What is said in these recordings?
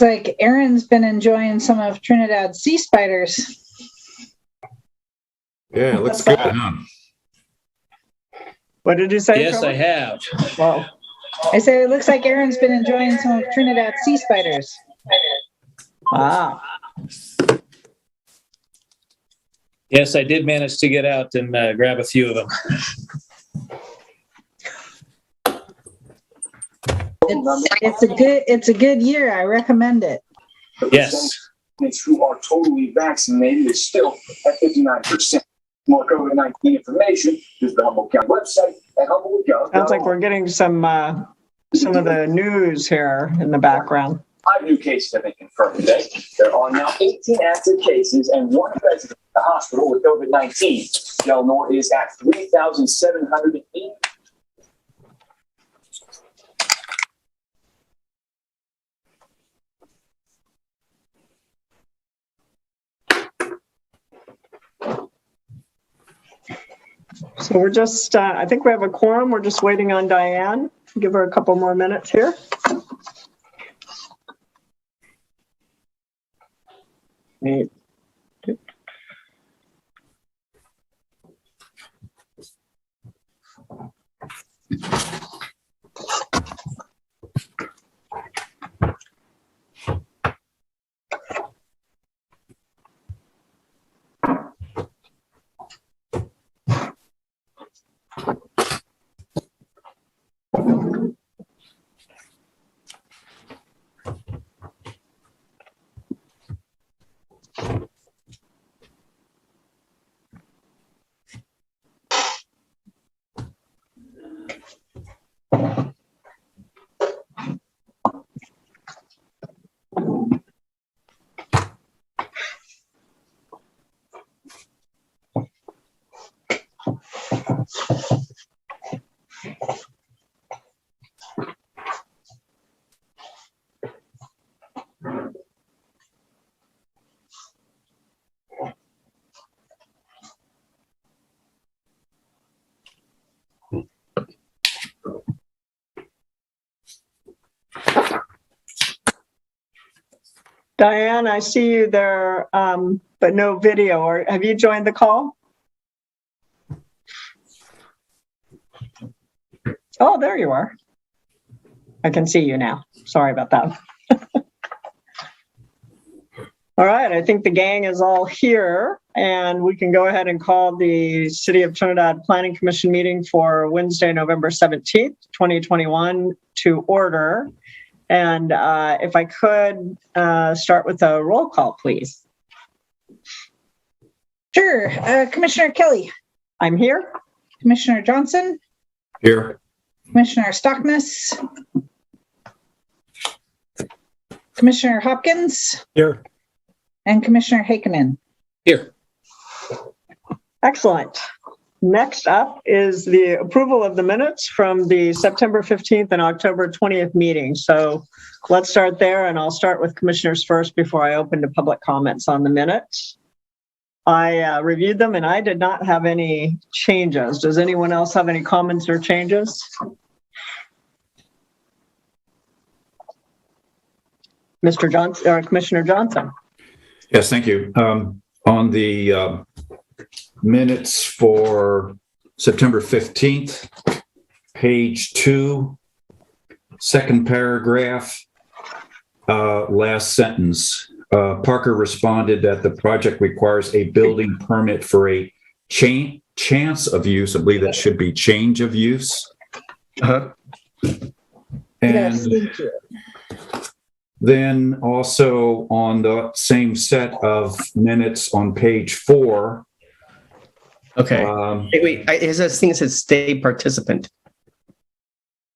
like Aaron's been enjoying some of Trinidad sea spiders. Yeah, it looks good, huh? What did you say? Yes, Trevor? I have. Well, I said it looks like Aaron's been enjoying some of Trinidad sea spiders. Yes, I did manage to get out and grab a few of them. It's a good year. I recommend it. Yes. Who are totally vaccinated is still at 59%. More COVID-19 information is the Humboldt County website at Humboldt. sounds like we're getting some of the news here in the background. 5 new cases have been confirmed today. There are now 18 active cases and 1 resident in the hospital with COVID-19. Delnor is at 3,780. So we're just, I think we have a quorum. We're just waiting on Diane. Give her a couple more minutes here. Wait. Diane, I see you there, but no video. Or have you joined the call? Oh, there you are. I can see you now. Sorry about that. All right, I think the gang is all here, and we can go ahead and call the City of Trinidad Planning Commission meeting for Wednesday, November 17th, 2021 to order. And if I could start with a roll call, please. Sure. Commissioner Kelly. I'm here. Commissioner Johnson. Here. Commissioner Stockness. Commissioner Hopkins. Here. And Commissioner Hakeman. Here. Excellent. Next up is the approval of the minutes from the September 15th and October 20th meeting. So let's start there, and I'll start with commissioners first before I open to public comments on the minutes. I reviewed them and I did not have any changes. Does anyone else have any comments or changes? Mr. Johnson or Commissioner Johnson? Yes, thank you. On the minutes for September 15th, page 2, second paragraph, last sentence. Parker responded that the project requires a building permit for a chance of use. I believe that should be change of use. And Yes, thank you. then also on the same set of minutes on page 4. Okay. Wait, his thing that says stay participant.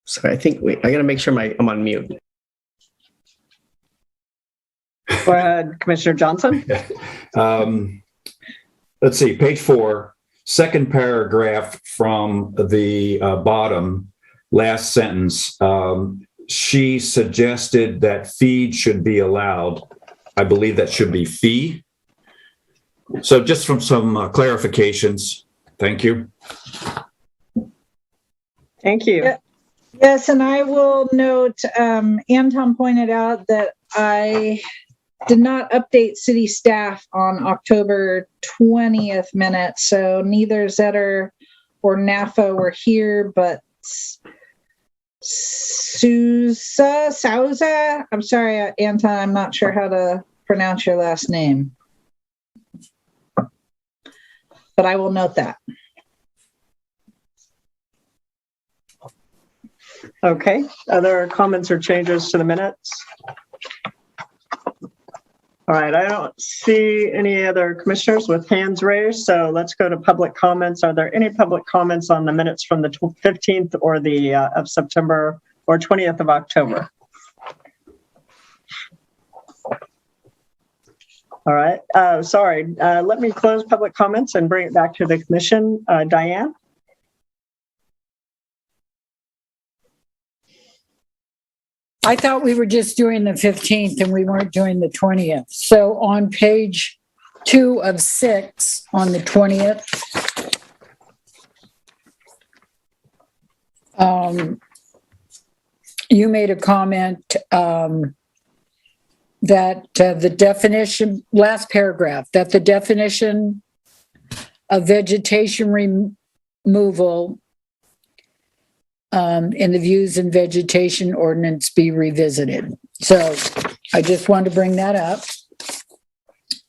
So I think, I got to make sure I'm on mute. Go ahead, Commissioner Johnson. Let's see, page 4, second paragraph from the bottom, last sentence. She suggested that feed should be allowed. I believe that should be fee. So just from some clarifications, thank you. Thank you. Yes, and I will note, Anton pointed out that I did not update city staff on October 20th minutes, so neither Zetter or NAFA were here, but Souza, I'm sorry, Anton, I'm not sure how to pronounce your last name, but I will note that. Okay, other comments or changes to the minutes? All right, I don't see any other commissioners with hands raised, so let's go to public comments. Are there any public comments on the minutes from the 15th or the of September or 20th of October? All right, sorry, let me close public comments and bring it back to the commission. Diane? I thought we were just doing the 15th and we weren't doing the 20th. So on page 2 of 6 on the 20th, you made a comment that the definition, last paragraph, that the definition of vegetation removal in the Views and Vegetation Ordinance be revisited. So I just wanted to bring that up.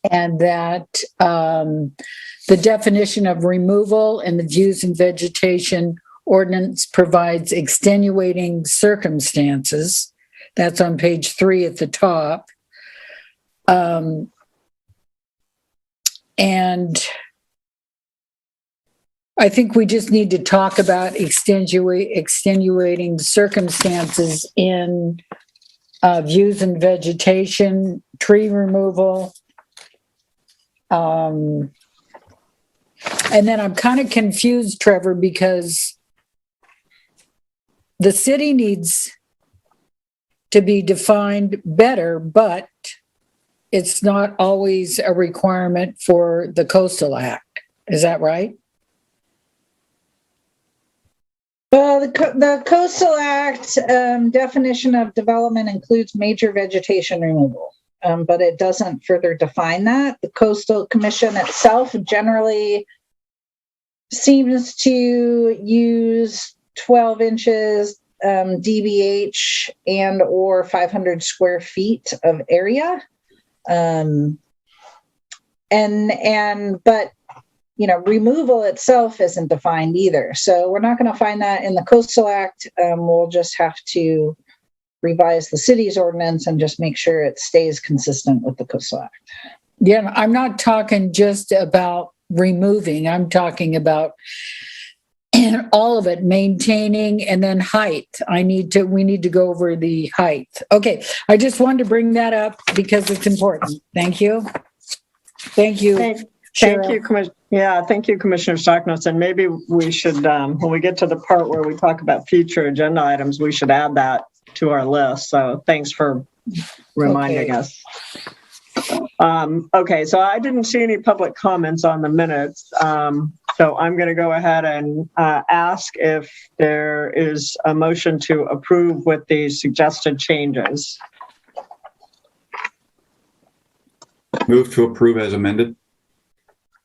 And that the definition of removal in the Views and Vegetation Ordinance provides extenuating circumstances. That's on page 3 at the top. And I think we just need to talk about extenuating circumstances in views and vegetation, tree removal. And then I'm kind of confused, Trevor, because the city needs to be defined better, but it's not always a requirement for the Coastal Act. Is that right? Well, the Coastal Act definition of development includes major vegetation removal, but it doesn't further define that. The Coastal Commission itself generally seems to use 12 inches DBH and or 500 square feet of area. But removal itself isn't defined either. So we're not going to find that in the Coastal Act. We'll just have to revise the city's ordinance and just make sure it stays consistent with the Coastal Act. Yeah, I'm not talking just about removing. I'm talking about all of it, maintaining, and then height. We need to go over the height. Okay, I just wanted to bring that up because it's important. Thank you. Thank you. Thank you, Commissioner. Yeah, thank you, Commissioner Stocknos. And maybe we should, when we get to the part where we talk about future agenda items, we should add that to our list. So thanks for reminding us. Okay, so I didn't see any public comments on the minutes. So I'm going to go ahead and ask if there is a motion to approve with the suggested changes. Move to approve as amended.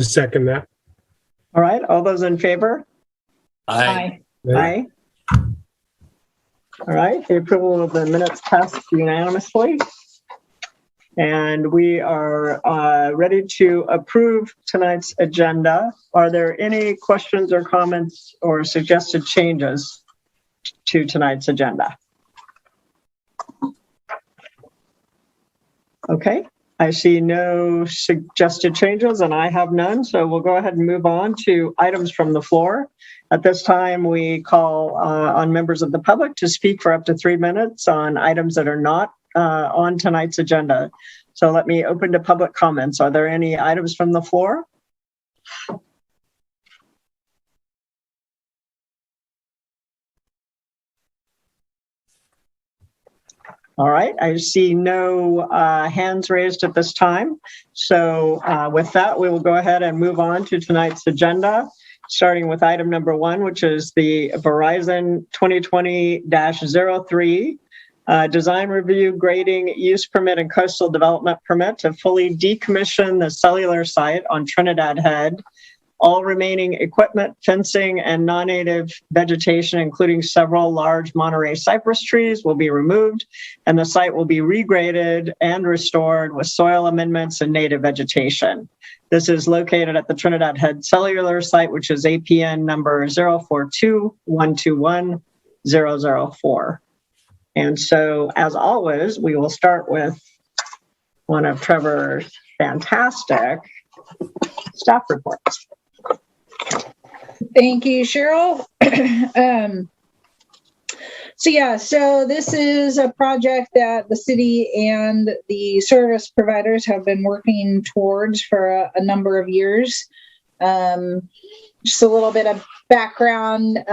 Second that. All right, all those in favor? Aye. Aye. All right, the approval of the minutes passed unanimously. And we are ready to approve tonight's agenda. Are there any questions or comments or suggested changes to tonight's agenda? Okay, I see no suggested changes and I have none. So we'll go ahead and move on to items from the floor. At this time, we call on members of the public to speak for up to 3 minutes on items that are not on tonight's agenda. So let me open to public comments. Are there any items from the floor? All right, I see no hands raised at this time. So with that, we will go ahead and move on to tonight's agenda, starting with item number 1, which is the Verizon 2020-03 Design review, grading, use permit, and coastal development permit to fully decommission the cellular site on Trinidad Head. All remaining equipment, fencing, and non-native vegetation, including several large Monterey cypress trees, will be removed, and the site will be regraded and restored with soil amendments and native vegetation. This is located at the Trinidad Head cellular site, which is APN number 042-121-004. And so, as always, we will start with one of Trevor's fantastic staff reports. Thank you, Cheryl. So this is a project that the city and the service providers have been working towards for a number of years. Just a little bit of background.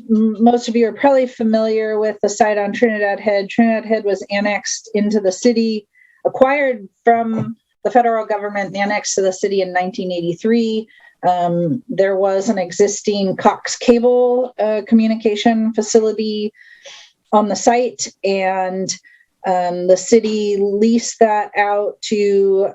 Most of you are probably familiar with the site on Trinidad Head. Trinidad Head was annexed into the city, acquired from the federal government, and annexed to the city in 1983. There was an existing Cox cable communication facility on the site, and the city leased that out to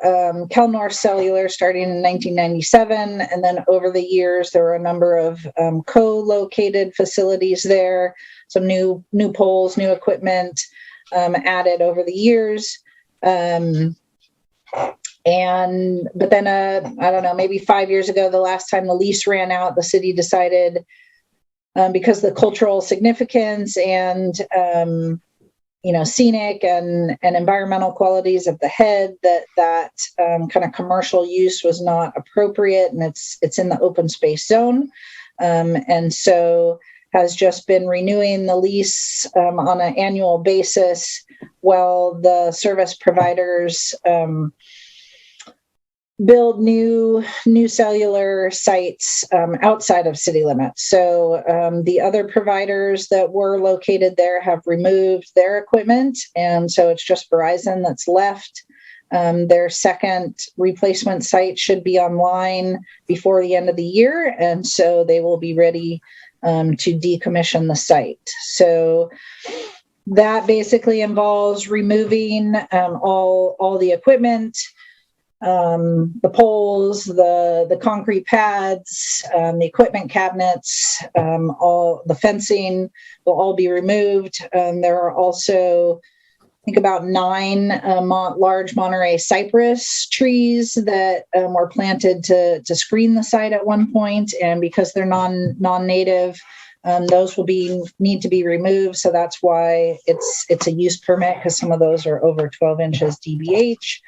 Kelnor Cellular starting in 1997. And then over the years, there were a number of co-located facilities there, some new poles, new equipment added over the years. But then, I don't know, maybe 5 years ago, the last time the lease ran out, the city decided, because the cultural significance and, scenic and environmental qualities of the head, that kind of commercial use was not appropriate, and it's in the open space zone. And so has just been renewing the lease on an annual basis while the service providers build new cellular sites outside of city limits. So the other providers that were located there have removed their equipment, and so it's just Verizon that's left. Their second replacement site should be online before the end of the year, and so they will be ready to decommission the site. So that basically involves removing all the equipment, the poles, the concrete pads, the equipment cabinets, all the fencing will all be removed. There are also, I think, about 9 large Monterey cypress trees that were planted to screen the site at one point, and because they're non-native, those will need to be removed. So that's why it's a use permit, because some of those are over 12 inches DBH.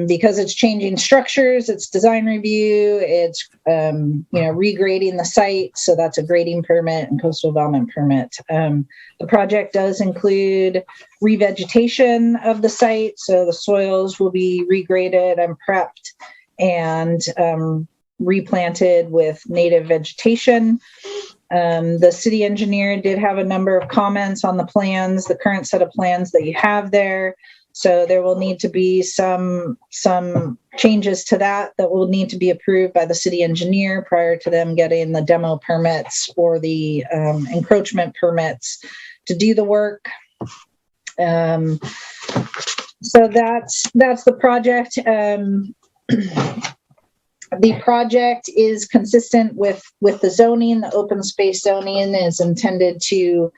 Because it's changing structures, it's design review, it's regrading the site, so that's a grading permit and coastal development permit. The project does include revegetation of the site, so the soils will be regraded and prepped and replanted with native vegetation. The city engineer did have a number of comments on the plans, the current set of plans that you have there. So there will need to be some changes to that will need to be approved by the city engineer prior to them getting the demo permits or the encroachment permits to do the work. So that's the project. The project is consistent with the zoning. The open space zoning is intended to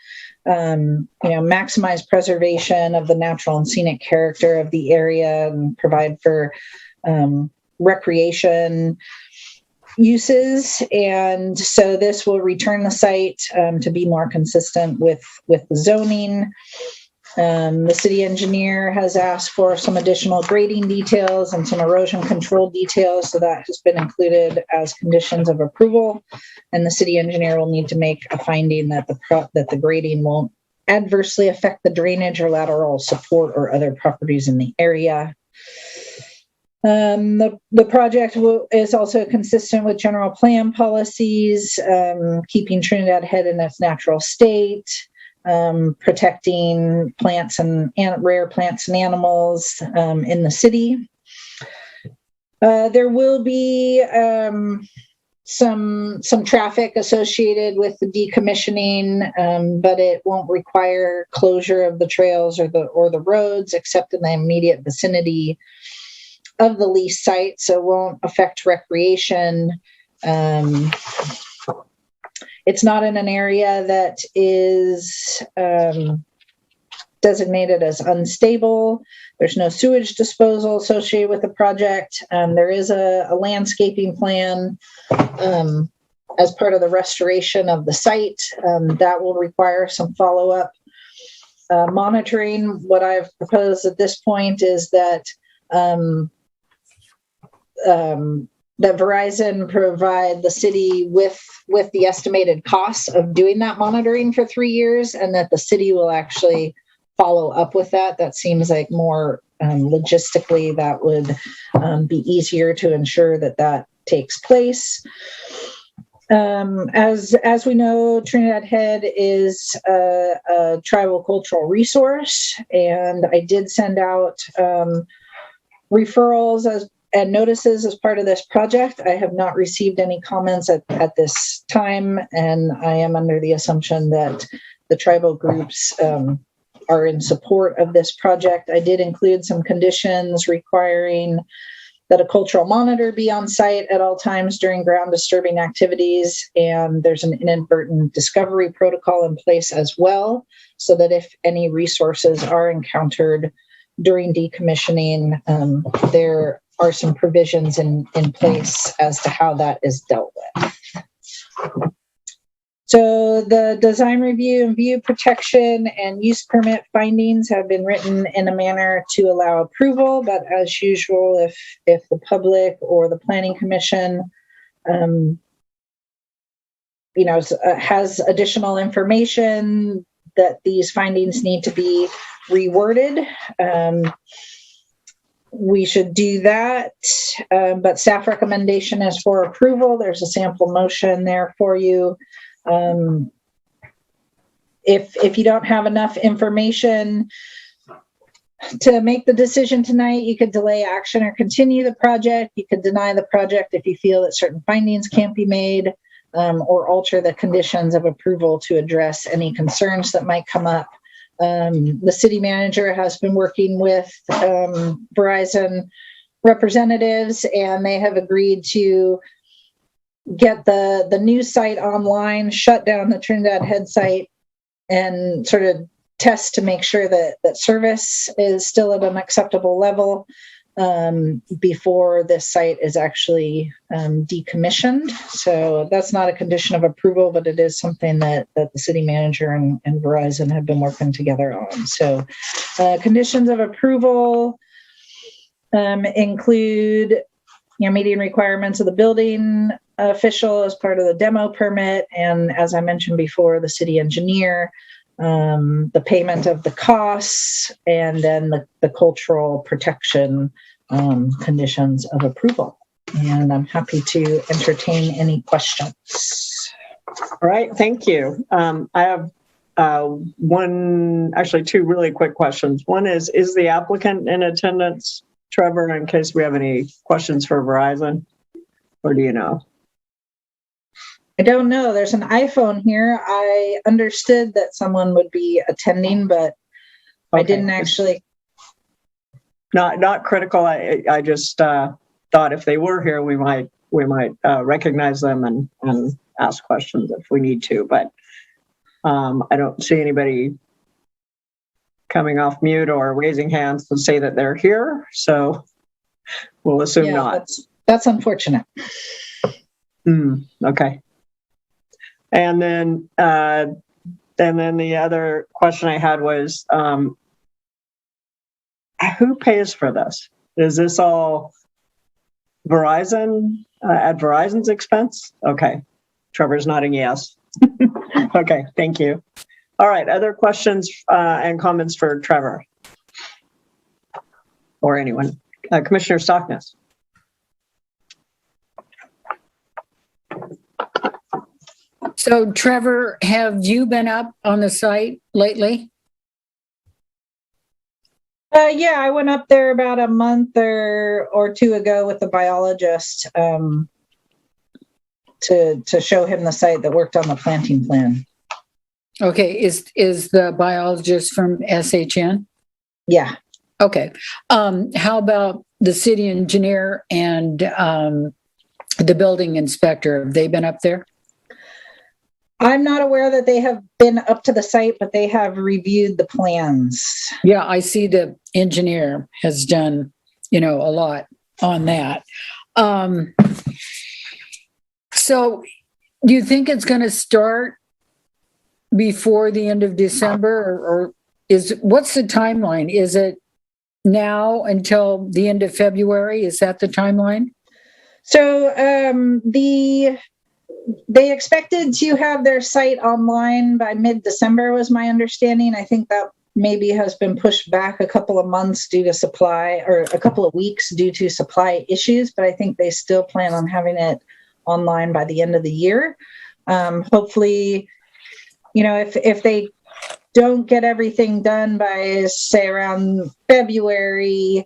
maximize preservation of the natural and scenic character of the area and provide for recreation uses. And so this will return the site to be more consistent with the zoning. The city engineer has asked for some additional grading details and some erosion control details, so that has been included as conditions of approval. And the city engineer will need to make a finding that the grading won't adversely affect the drainage or lateral support or other properties in the area. The project is also consistent with general plan policies, keeping Trinidad Head in its natural state, protecting plants and rare plants and animals in the city. There will be some traffic associated with the decommissioning, but it won't require closure of the trails or the roads except in the immediate vicinity of the lease site, so it won't affect recreation. It's not in an area that is designated as unstable. There's no sewage disposal associated with the project. There is a landscaping plan as part of the restoration of the site. That will require some follow-up monitoring. What I've proposed at this point is that that Verizon provide the city with the estimated costs of doing that monitoring for 3 years, and that the city will actually follow up with that. That seems like more logistically that would be easier to ensure that takes place. As we know, Trinidad Head is a tribal cultural resource, and I did send out referrals and notices as part of this project. I have not received any comments at this time, and I am under the assumption that the tribal groups are in support of this project. I did include some conditions requiring that a cultural monitor be on site at all times during ground disturbing activities, and there's an inadvertent discovery protocol in place as well, so that if any resources are encountered during decommissioning, there are some provisions in place as to how that is dealt with. So the design review and view protection and use permit findings have been written in a manner to allow approval, but as usual, if the public or the planning commission has additional information that these findings need to be reworded, we should do that, but staff recommendation is for approval. There's a sample motion there for you. If you don't have enough information to make the decision tonight, you could delay action or continue the project. You could deny the project if you feel that certain findings can't be made, or alter the conditions of approval to address any concerns that might come up. The city manager has been working with Verizon representatives, and they have agreed to get the new site online, shut down the Trinidad Head site, and sort of test to make sure that service is still at an acceptable level before this site is actually decommissioned. So that's not a condition of approval, but it is something that the city manager and Verizon have been working together on. So conditions of approval include meeting requirements of the building official as part of the demo permit, and as I mentioned before, the city engineer, the payment of the costs, and then the cultural protection conditions of approval. And I'm happy to entertain any questions. All right, thank you. I have two really quick questions. One is the applicant in attendance, Trevor, in case we have any questions for Verizon, or do you know? I don't know. There's an iPhone here. I understood that someone would be attending, but okay. I didn't actually. Not critical. I just thought if they were here, we might recognize them and ask questions if we need to. But I don't see anybody coming off mute or raising hands to say that they're here. So we'll assume not. That's unfortunate. Okay. And then the other question I had was, who pays for this? Is this all Verizon, at Verizon's expense? Okay. Trevor's nodding yes. Okay, thank you. All right, other questions and comments for Trevor? Or anyone? Commissioner Stockness. So, Trevor, have you been up on the site lately? Yeah, I went up there about a month or two ago with the biologist to to show him the site that worked on the planting plan. Okay, is the biologist from SHN? Yeah. Okay. How about the city engineer and the building inspector? Have they been up there? I'm not aware that they have been up to the site, but they have reviewed the plans. Yeah, I see the engineer has done, a lot on that. So do you think it's going to start before the end of December, or what's the timeline? Is it now until the end of February? Is that the timeline? So they expected to have their site online by mid-December was my understanding. I think that maybe has been pushed back a couple of months due to supply, or a couple of weeks due to supply issues, but I think they still plan on having it online by the end of the year. Hopefully, if they don't get everything done by, say, around February,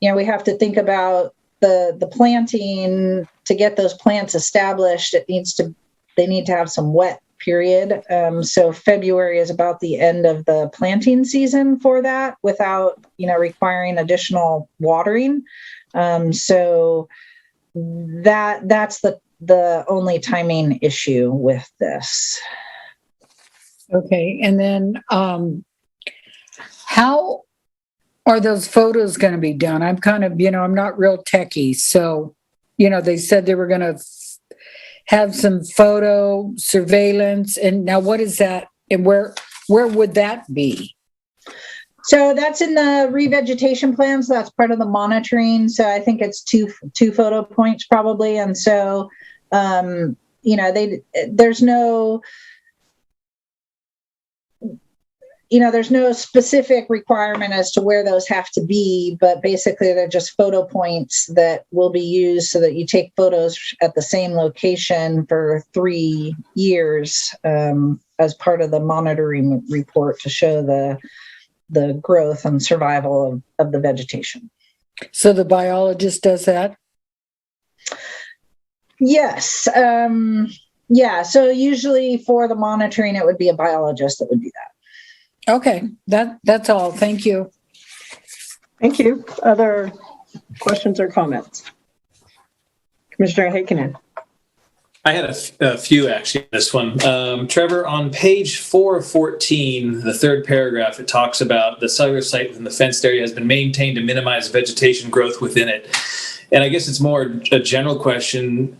we have to think about the planting. To get those plants established, they need to have some wet period. So February is about the end of the planting season for that, without requiring additional watering. So that's the only timing issue with this. Okay, and then how are those photos going to be done? I'm kind of, I'm not real techie, so they said they were going to have some photo surveillance, and now what is that, and where would that be? So that's in the revegetation plans. That's part of the monitoring. So I think it's two photo points probably, and so there's no. There's no specific requirement as to where those have to be, but basically they're just photo points that will be used so that you take photos at the same location for 3 years as part of the monitoring report to show the growth and survival of the vegetation. So the biologist does that? Yes. Yeah. So usually for the monitoring, it would be a biologist that would do that. Okay, that's all. Thank you. Thank you. Other questions or comments? Commissioner Heikkinen. I had a few actually on this one. Trevor, on page 414, the third paragraph, it talks about the cellular site within the fenced area has been maintained to minimize vegetation growth within it. And I guess it's more a general question.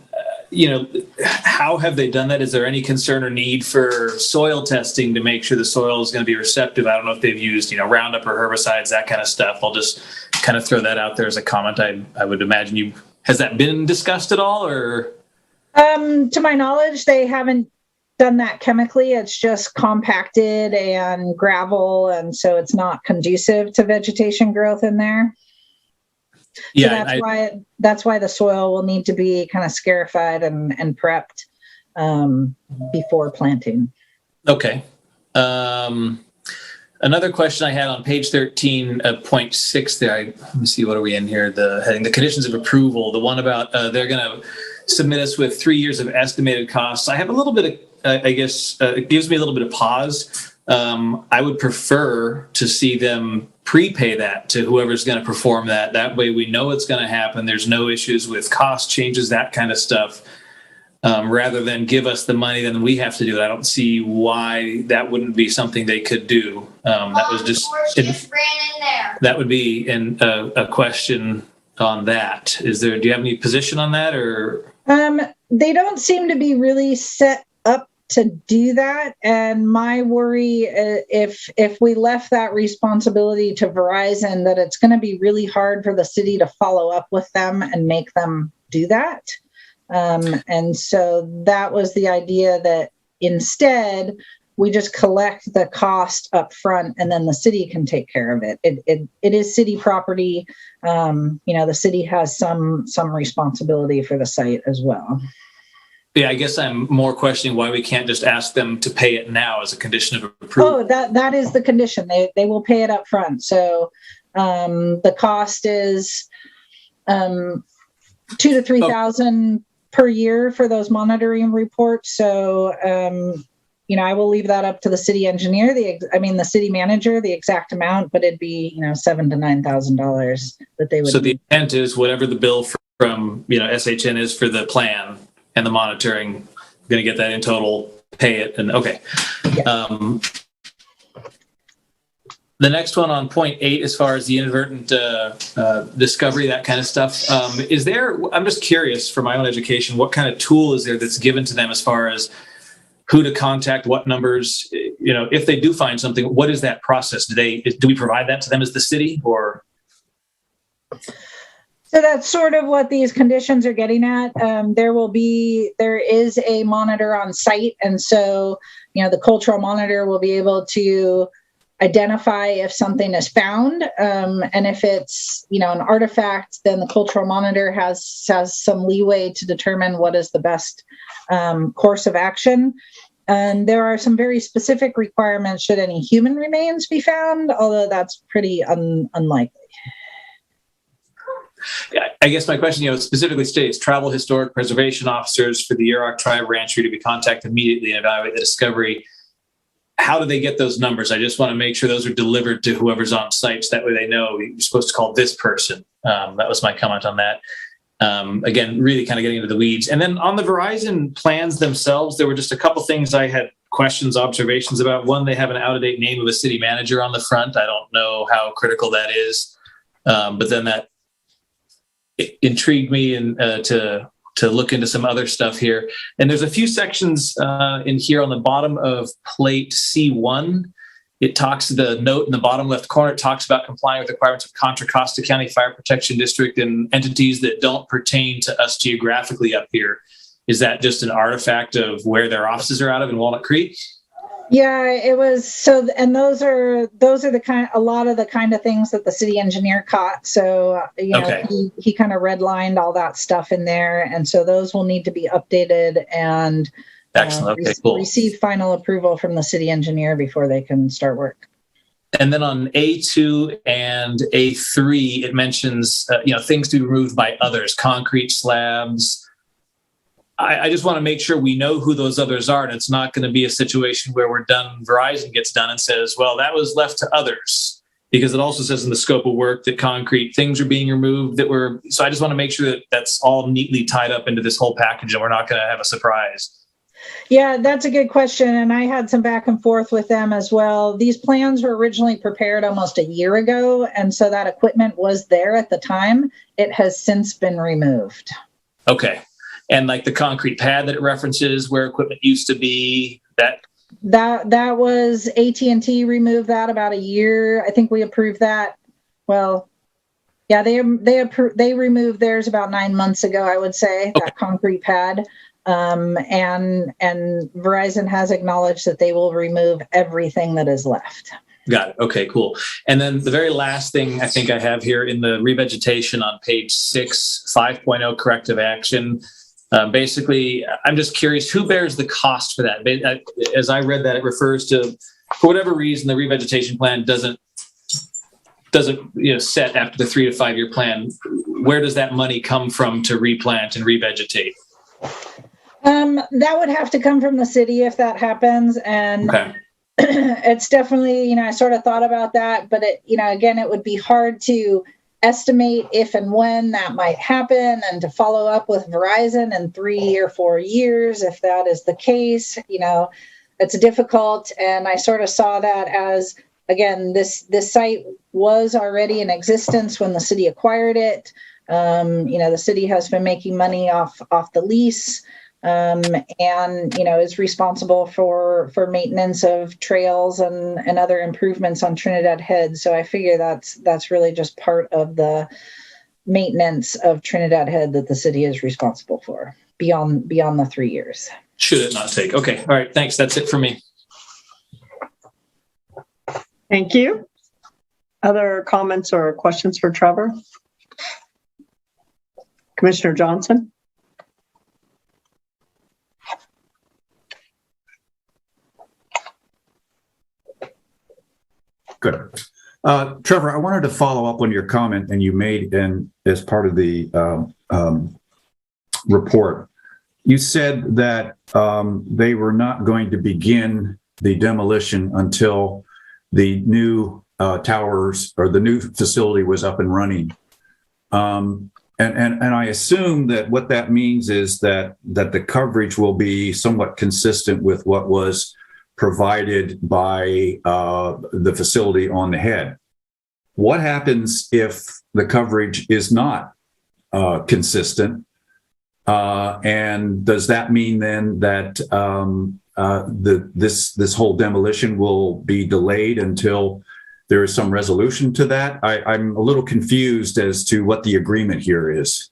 How have they done that? Is there any concern or need for soil testing to make sure the soil is going to be receptive? I don't know if they've used, Roundup or herbicides, that kind of stuff. I'll just kind of throw that out there as a comment. I would imagine has that been discussed at all, or? To my knowledge, they haven't done that chemically. It's just compacted and gravel, and so it's not conducive to vegetation growth in there. Yeah, so that's why the soil will need to be kind of scarified and prepped before planting. Okay. Another question I had on page 13.6 there. Let me see, what are we in here? The heading, the conditions of approval, the one about they're going to submit us with 3 years of estimated costs. I have a little bit of, it gives me a little bit of pause. I would prefer to see them prepay that to whoever's going to perform that. That way we know it's going to happen. There's no issues with cost changes, that kind of stuff. Rather than give us the money, then we have to do it. I don't see why that wouldn't be something they could do. That was just that would be a question on that. Do you have any position on that, or? They don't seem to be really set up to do that. And my worry, if we left that responsibility to Verizon, that it's going to be really hard for the city to follow up with them and make them do that. And so that was the idea, that instead we just collect the cost up front and then the city can take care of it. It is city property. The city has some responsibility for the site as well. Yeah, I guess I'm more questioning why we can't just ask them to pay it now as a condition of approval. Oh, that is the condition. They will pay it up front. So the cost is $2,000 to $3,000 per year for those monitoring reports. So, I will leave that up to the city engineer, the city manager, the exact amount, but it'd be, $7,000 to $9,000 that they would. So the intent is whatever the bill from, SHN is for the plan and the monitoring, going to get that in total, pay it, and okay. Yeah. The next one on point 8, as far as the inadvertent discovery, that kind of stuff, is there, I'm just curious for my own education, what kind of tool is there that's given to them as far as who to contact, what numbers, if they do find something, what is that process? Do we provide that to them as the city, or? So that's sort of what these conditions are getting at. There is a monitor on site. And so, the cultural monitor will be able to identify if something is found. And if it's, an artifact, then the cultural monitor has some leeway to determine what is the best course of action. And there are some very specific requirements should any human remains be found, although that's pretty unlikely. I guess my question, specifically states tribal historic preservation officers for the Yurok tribe ranchery to be contacted immediately and evaluate the discovery. How do they get those numbers? I just want to make sure those are delivered to whoever's on site, so that way they know you're supposed to call this person. That was my comment on that. Again, really kind of getting into the weeds. And then on the Verizon plans themselves, there were just a couple things I had questions, observations about. One, they have an out-of-date name of a city manager on the front. I don't know how critical that is. But then that intrigued me to look into some other stuff here. And there's a few sections in here on the bottom of plate C1. It talks, the note in the bottom left corner, it talks about complying with requirements of Contra Costa County Fire Protection District and entities that don't pertain to us geographically up here. Is that just an artifact of where their offices are out of in Walnut Creek? Yeah, it was. So, and those are a lot of the kind of things that the city engineer caught. So, Okay. he kind of redlined all that stuff in there. And so those will need to be updated and Excellent. Okay, cool. receive final approval from the city engineer before they can start work. And then on A2 and A3, it mentions, things to be removed by others, concrete slabs. I just want to make sure we know who those others are. And it's not going to be a situation where we're done, Verizon gets done and says, well, that was left to others. Because it also says in the scope of work that concrete things are being removed so I just want to make sure that that's all neatly tied up into this whole package and we're not going to have a surprise. Yeah, that's a good question. And I had some back and forth with them as well. These plans were originally prepared almost a year ago. And so that equipment was there at the time. It has since been removed. Okay. And like the concrete pad that it references where equipment used to be, that was AT&T removed that about a year. I think we approved that. Well, yeah, they removed theirs about 9 months ago, I would say, that concrete pad. And Verizon has acknowledged that they will remove everything that is left. Got it. Okay, cool. And then the very last thing I think I have here in the revegetation on page 6, 5.0 corrective action. Basically, I'm just curious, who bears the cost for that? As I read that, it refers to, for whatever reason, the revegetation plan doesn't set after the 3 to 5 year plan. Where does that money come from to replant and revegetate? That would have to come from the city if that happens. And okay. It's definitely, I sort of thought about that, but again, it would be hard to estimate if and when that might happen and to follow up with Verizon in 3 or 4 years. If that is the case, it's difficult. And I sort of saw that as, again, this site was already in existence when the city acquired it. The city has been making money off the lease. And is responsible for maintenance of trails and other improvements on Trinidad Head. So I figure that's really just part of the maintenance of Trinidad Head that the city is responsible for beyond the 3 years. Should it not take? Okay. All right. Thanks. That's it for me. Thank you. Other comments or questions for Trevor? Commissioner Johnson? Good. Trevor, I wanted to follow up on your comment and you made as part of the report you said that they were not going to begin the demolition until the new towers or the new facility was up and running. And I assume that what that means is that the coverage will be somewhat consistent with what was provided by the facility on the head. What happens if the coverage is not consistent? And does that mean then that this whole demolition will be delayed until there is some resolution to that? I'm a little confused as to what the agreement here is.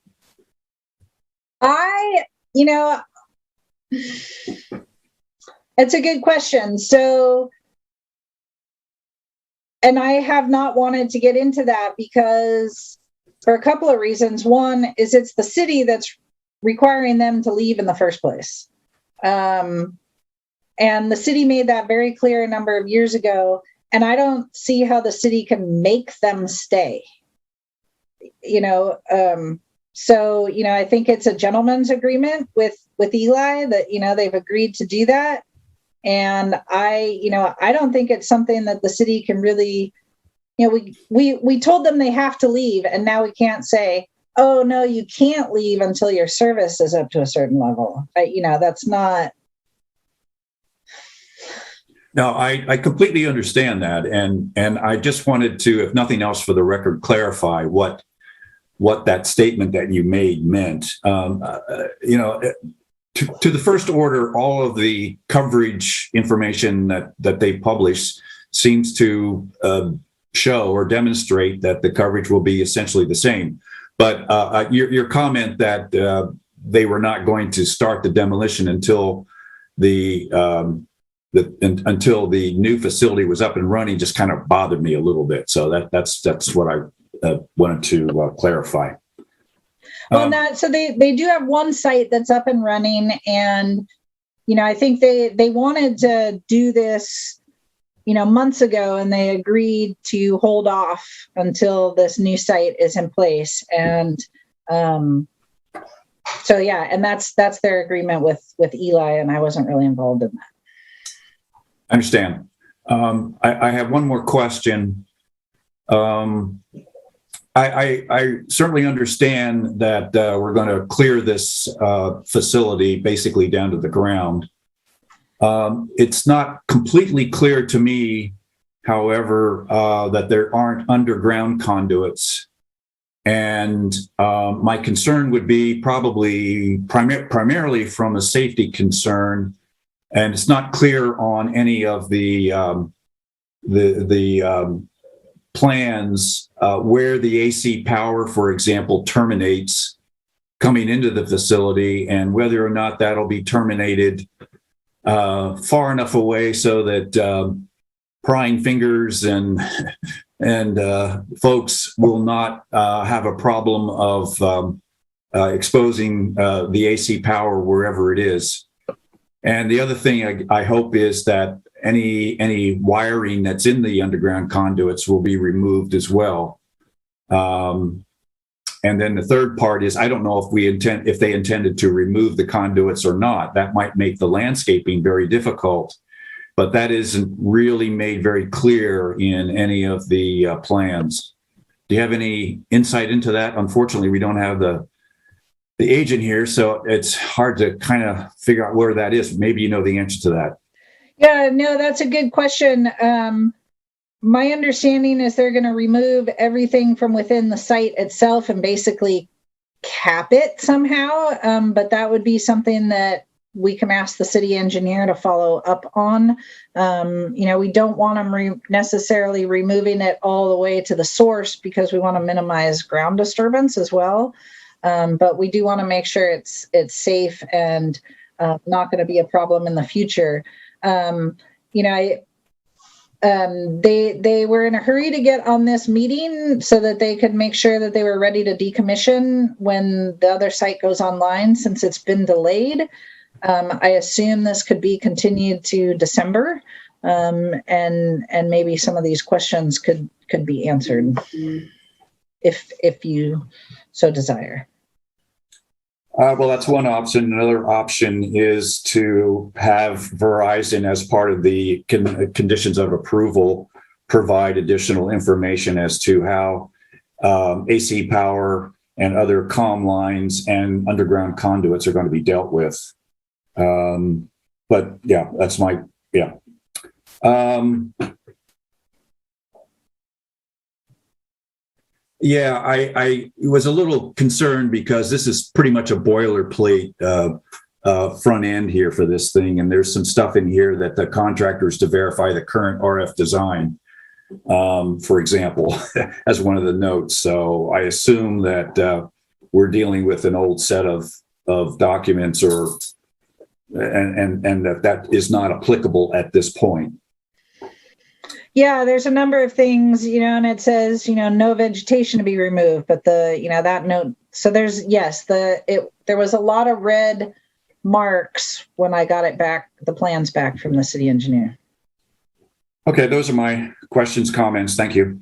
It's a good question. So, and I have not wanted to get into that because for a couple of reasons. One is it's the city that's requiring them to leave in the first place. And the city made that very clear a number of years ago. And I don't see how the city can make them stay. So, I think it's a gentleman's agreement with Eli that, they've agreed to do that. And I don't think it's something that the city can really, we told them they have to leave, and now we can't say, oh, no, you can't leave until your service is up to a certain level. That's not. No, I completely understand that. And I just wanted to, if nothing else for the record, clarify what that statement that you made meant. To the first order, all of the coverage information that they publish seems to show or demonstrate that the coverage will be essentially the same. But your comment that they were not going to start the demolition until until the new facility was up and running just kind of bothered me a little bit. So that's what I wanted to clarify. Well, so they do have one site that's up and running, and I think they wanted to do this months ago, and they agreed to hold off until this new site is in place. And so yeah, and that's their agreement with Eli, and I wasn't really involved in that. I understand. I have one more question. I certainly understand that we're going to clear this facility basically down to the ground. It's not completely clear to me, however, that there aren't underground conduits. And my concern would be probably primarily from a safety concern. And it's not clear on any of the plans where the AC power, for example, terminates coming into the facility, and whether or not that'll be terminated far enough away so that prying fingers and folks will not have a problem of exposing the AC power wherever it is. And the other thing I hope is that any wiring that's in the underground conduits will be removed as well. And then the third part is, I don't know if they intended to remove the conduits or not. That might make the landscaping very difficult, but that isn't really made very clear in any of the plans. Do you have any insight into that? Unfortunately, we don't have the agent here, so it's hard to kind of figure out where that is. Maybe you know the answer to that. Yeah, no, that's a good question. My understanding is they're going to remove everything from within the site itself and basically cap it somehow. But that would be something that we can ask the city engineer to follow up on. We don't want them necessarily removing it all the way to the source because we want to minimize ground disturbance as well. But we do want to make sure it's safe and not going to be a problem in the future. They were in a hurry to get on this meeting so that they could make sure that they were ready to decommission when the other site goes online, since it's been delayed. I assume this could be continued to December, and maybe some of these questions could be answered if you so desire. Well, that's one option. Another option is to have Verizon, as part of the conditions of approval, provide additional information as to how AC power and other comm lines and underground conduits are going to be dealt with. But yeah, that's my, yeah. Yeah, I was a little concerned because this is pretty much a boilerplate front end here for this thing. And there's some stuff in here that the contractors to verify the current RF design, for example, as one of the notes. So I assume that we're dealing with an old set of documents, and that is not applicable at this point. Yeah, there's a number of things, and it says, no vegetation to be removed, but that note. So there's, yes, there was a lot of red marks when I got it back, the plans back from the city engineer. Okay, those are my questions, comments. Thank you.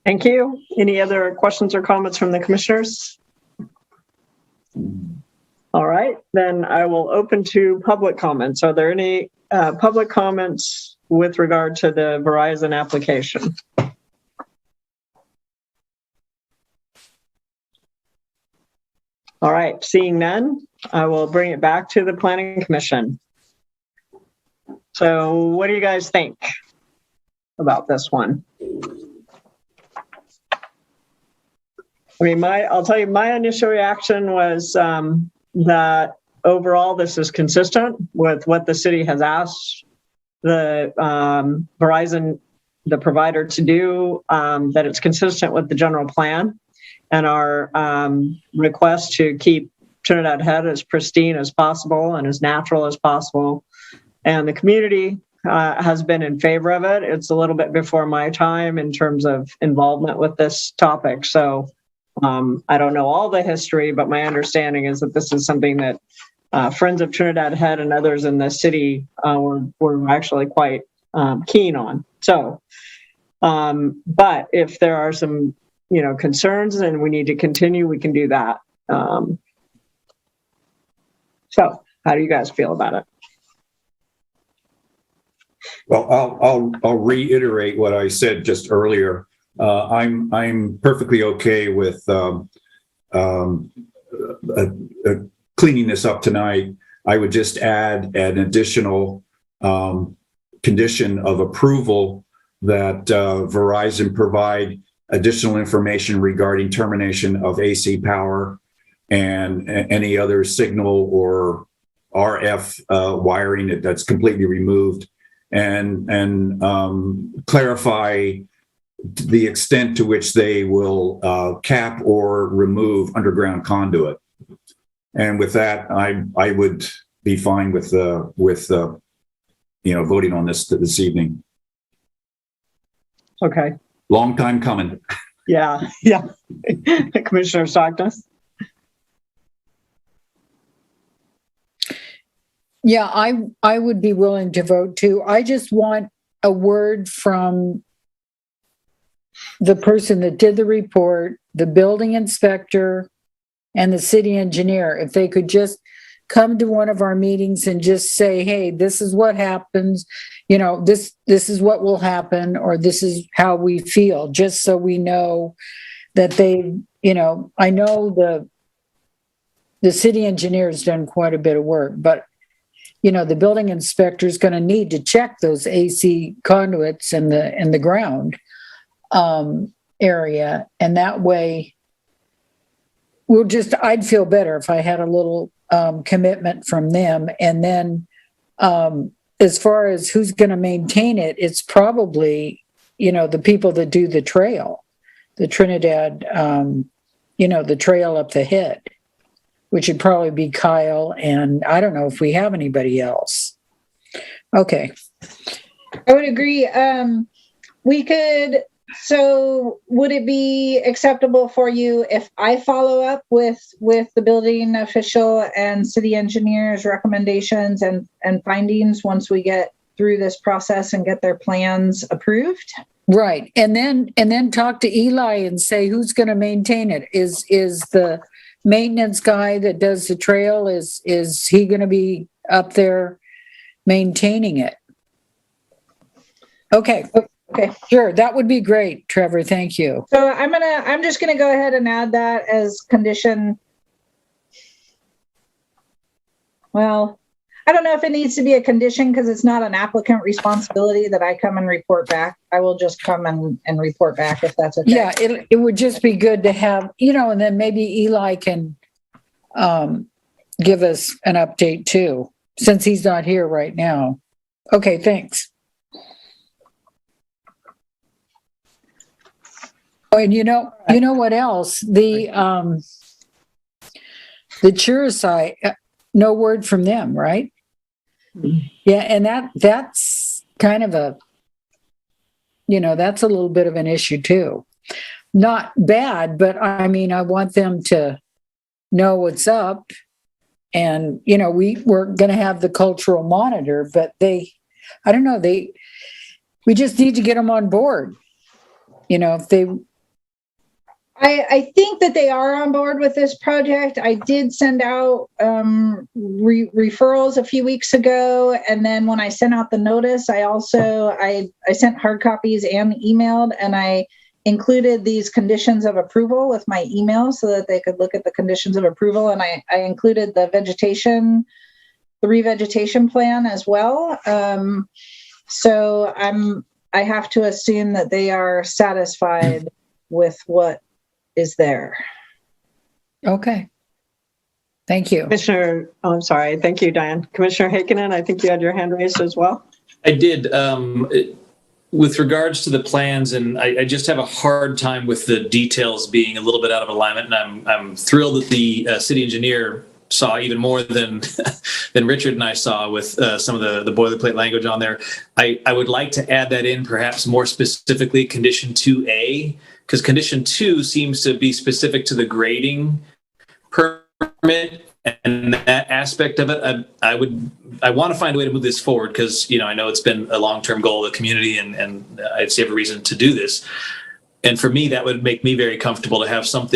Thank you. Any other questions or comments from the commissioners? All right, then I will open to public comments. Are there any public comments with regard to the Verizon application? All right, seeing none, I will bring it back to the Planning Commission. So what do you guys think about this one? I mean, I'll tell you, my initial reaction was that overall this is consistent with what the city has asked the Verizon, the provider, to do, that it's consistent with the general plan and our request to keep Trinidad Head as pristine as possible and as natural as possible. And the community has been in favor of it. It's a little bit before my time in terms of involvement with this topic. So I don't know all the history, but my understanding is that this is something that Friends of Trinidad Head and others in the city were actually quite keen on. So, but if there are some, concerns and we need to continue, we can do that. So how do you guys feel about it? Well, I'll reiterate what I said just earlier. I'm perfectly okay with cleaning this up tonight. I would just add an additional condition of approval that Verizon provide additional information regarding termination of AC power and any other signal or RF wiring that's completely removed, and clarify the extent to which they will cap or remove underground conduit. And with that, I would be fine with voting on this evening. Okay. Long time coming. Yeah. Commissioner Stockton. Yeah, I would be willing to vote too. I just want a word from the person that did the report, the building inspector, and the city engineer. If they could just come to one of our meetings and just say, hey, this is what happens, this is what will happen, or this is how we feel, just so we know that they, I know the city engineer has done quite a bit of work, but the building inspector is going to need to check those AC conduits in the ground area. And that way I'd feel better if I had a little commitment from them. And then as far as who's going to maintain it, it's probably, the people that do the trail, the Trinidad, the trail up the head, which would probably be Kyle. And I don't know if we have anybody else. Okay. I would agree. So would it be acceptable for you if I follow up with the building official and city engineer's recommendations and findings once we get through this process and get their plans approved? Right. And then talk to Eli and say, who's going to maintain it? Is the maintenance guy that does the trail, is he going to be up there maintaining it? Okay. Okay. Sure. That would be great, Trevor. Thank you. So I'm just gonna go ahead and add that as condition. Well, I don't know if it needs to be a condition because it's not an applicant responsibility that I come and report back. I will just come and report back if that's okay. Yeah, it would just be good to have, and then maybe Eli can give us an update too, since he's not here right now. Okay, thanks. Oh, and you know what else? The Chiricahua, no word from them, right? Yeah, and that's kind of a, that's a little bit of an issue too. Not bad, but I mean, I want them to know what's up. And, we're going to have the cultural monitor, but I don't know, we just need to get them on board. If they... I think that they are on board with this project. I did send out referrals a few weeks ago, and then when I sent out the notice, I sent hard copies and emailed, and I included these conditions of approval with my email so that they could look at the conditions of approval, and I included the revegetation plan as well. So I have to assume that they are satisfied with what is there. Okay. Thank you. Commissioner, I'm sorry. Thank you, Diane. Commissioner Heikkinen, I think you had your hand raised as well. I did. With regards to the plans, and I just have a hard time with the details being a little bit out of alignment, and I'm thrilled that the city engineer saw even more than Richard and I saw with some of the boilerplate language on there. I would like to add that in, perhaps more specifically, condition 2A, because condition 2 seems to be specific to the grading permit, and that aspect of it, I want to find a way to move this forward because, I know it's been a long-term goal of the community, and I'd see every reason to do this. And for me, that would make me very comfortable to have some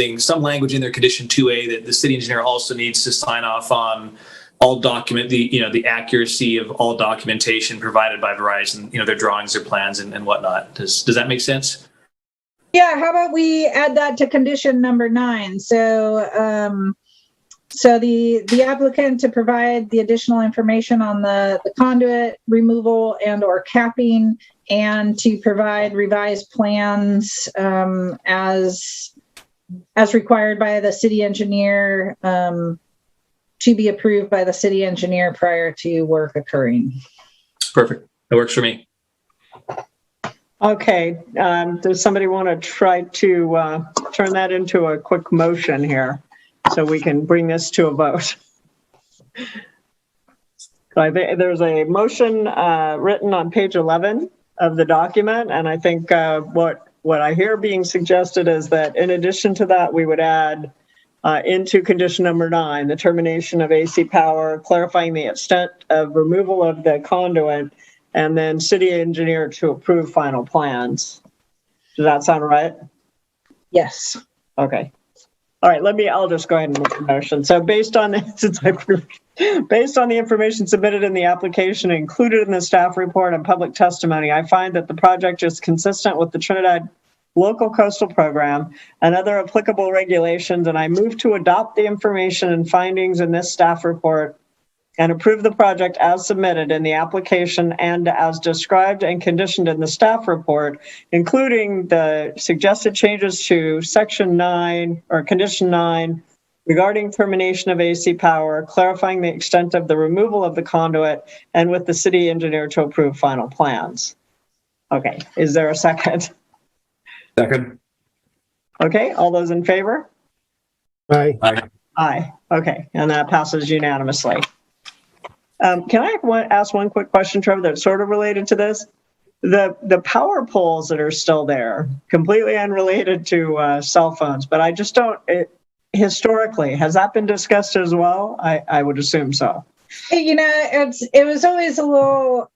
language in their condition 2A that the city engineer also needs to sign off on all the accuracy of all documentation provided by Verizon, their drawings, their plans and whatnot. Does that make sense? Yeah, how about we add that to condition number 9? So the applicant to provide the additional information on the conduit removal and or capping, and to provide revised plans as required by the city engineer, to be approved by the city engineer prior to work occurring. Perfect. That works for me. Okay. Does somebody want to try to turn that into a quick motion here so we can bring this to a vote? There's a motion written on page 11 of the document, and I think what I hear being suggested is that in addition to that, we would add into condition number 9, the termination of AC power, clarifying the extent of removal of the conduit, and then city engineer to approve final plans. Does that sound right? Yes. Okay. All right, I'll just go ahead and make the motion. So based on the information submitted in the application included in the staff report and public testimony, I find that the project is consistent with the Trinidad local coastal program and other applicable regulations, and I move to adopt the information and findings in this staff report and approve the project as submitted in the application and as described and conditioned in the staff report, including the suggested changes to section 9 or condition 9 regarding termination of AC power, clarifying the extent of the removal of the conduit, and with the city engineer to approve final plans. Okay, is there a second? Second. Okay, all those in favor? Aye. Aye. Aye. Okay, and that passes unanimously. Can I ask one quick question, Trevor, that's sort of related to this? The power poles that are still there, completely unrelated to cell phones, but I just don't, historically, has that been discussed as well? I would assume so. It was always a little,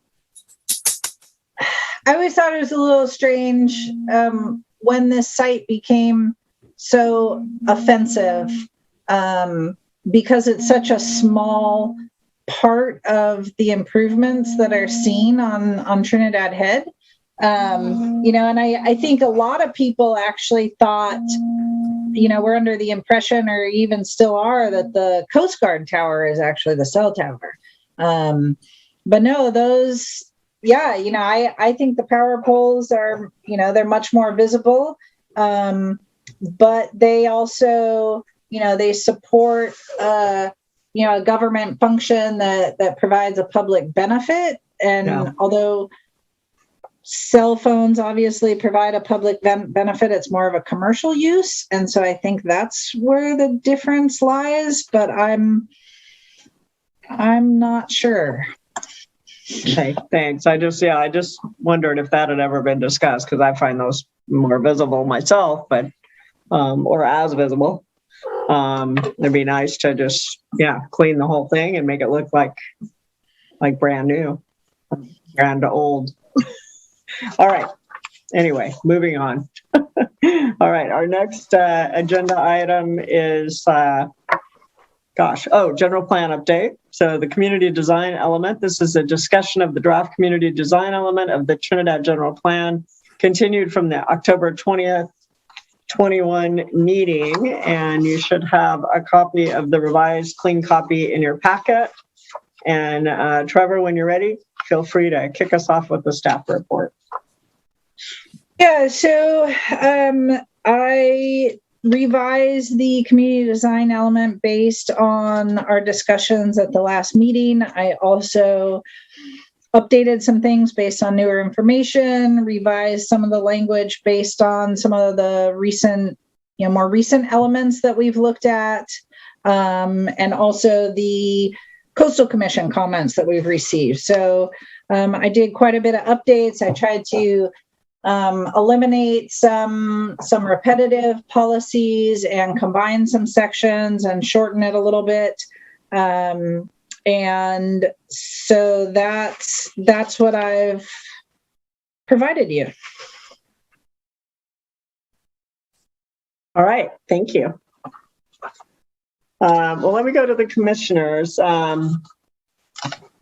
I always thought it was a little strange when this site became so offensive because it's such a small part of the improvements that are seen on Trinidad Head. And I think a lot of people actually thought, we're under the impression, or even still are, that the Coast Guard tower is actually the cell tower. But no, those, I think the power poles are, they're much more visible. But they also, they support, a government function that provides a public benefit. And although cell phones obviously provide a public benefit, it's more of a commercial use. And so I think that's where the difference lies, but I'm not sure. Okay, thanks. I just wondered if that had ever been discussed, because I find those more visible myself, but or as visible. It'd be nice to just clean the whole thing and make it look like brand new, brand old. All right. Anyway, moving on. All right. Our next agenda item is, general plan update. So the community design element, this is a discussion of the draft community design element of the Trinidad general plan, continued from the October 20th, 21 meeting. And you should have a copy of the revised clean copy in your packet. And Trevor, when you're ready, feel free to kick us off with the staff report. Yeah, so I revised the community design element based on our discussions at the last meeting. I also updated some things based on newer information, revised some of the language based on some of the recent, more recent elements that we've looked at, and also the Coastal Commission comments that we've received. So I did quite a bit of updates. I tried to eliminate some repetitive policies and combine some sections and shorten it a little bit. And so that's what I've provided you. All right, thank you. Well, let me go to the commissioners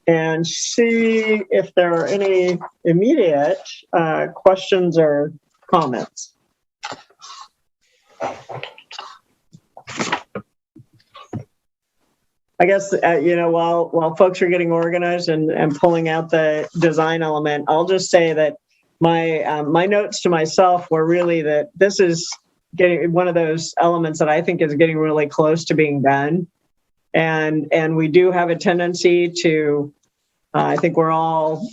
and see if there are any immediate questions or comments. I guess, while folks are getting organized and pulling out the design element, I'll just say that my notes to myself were really that this is getting one of those elements that I think is getting really close to being done. And we do have a tendency to, I think we're all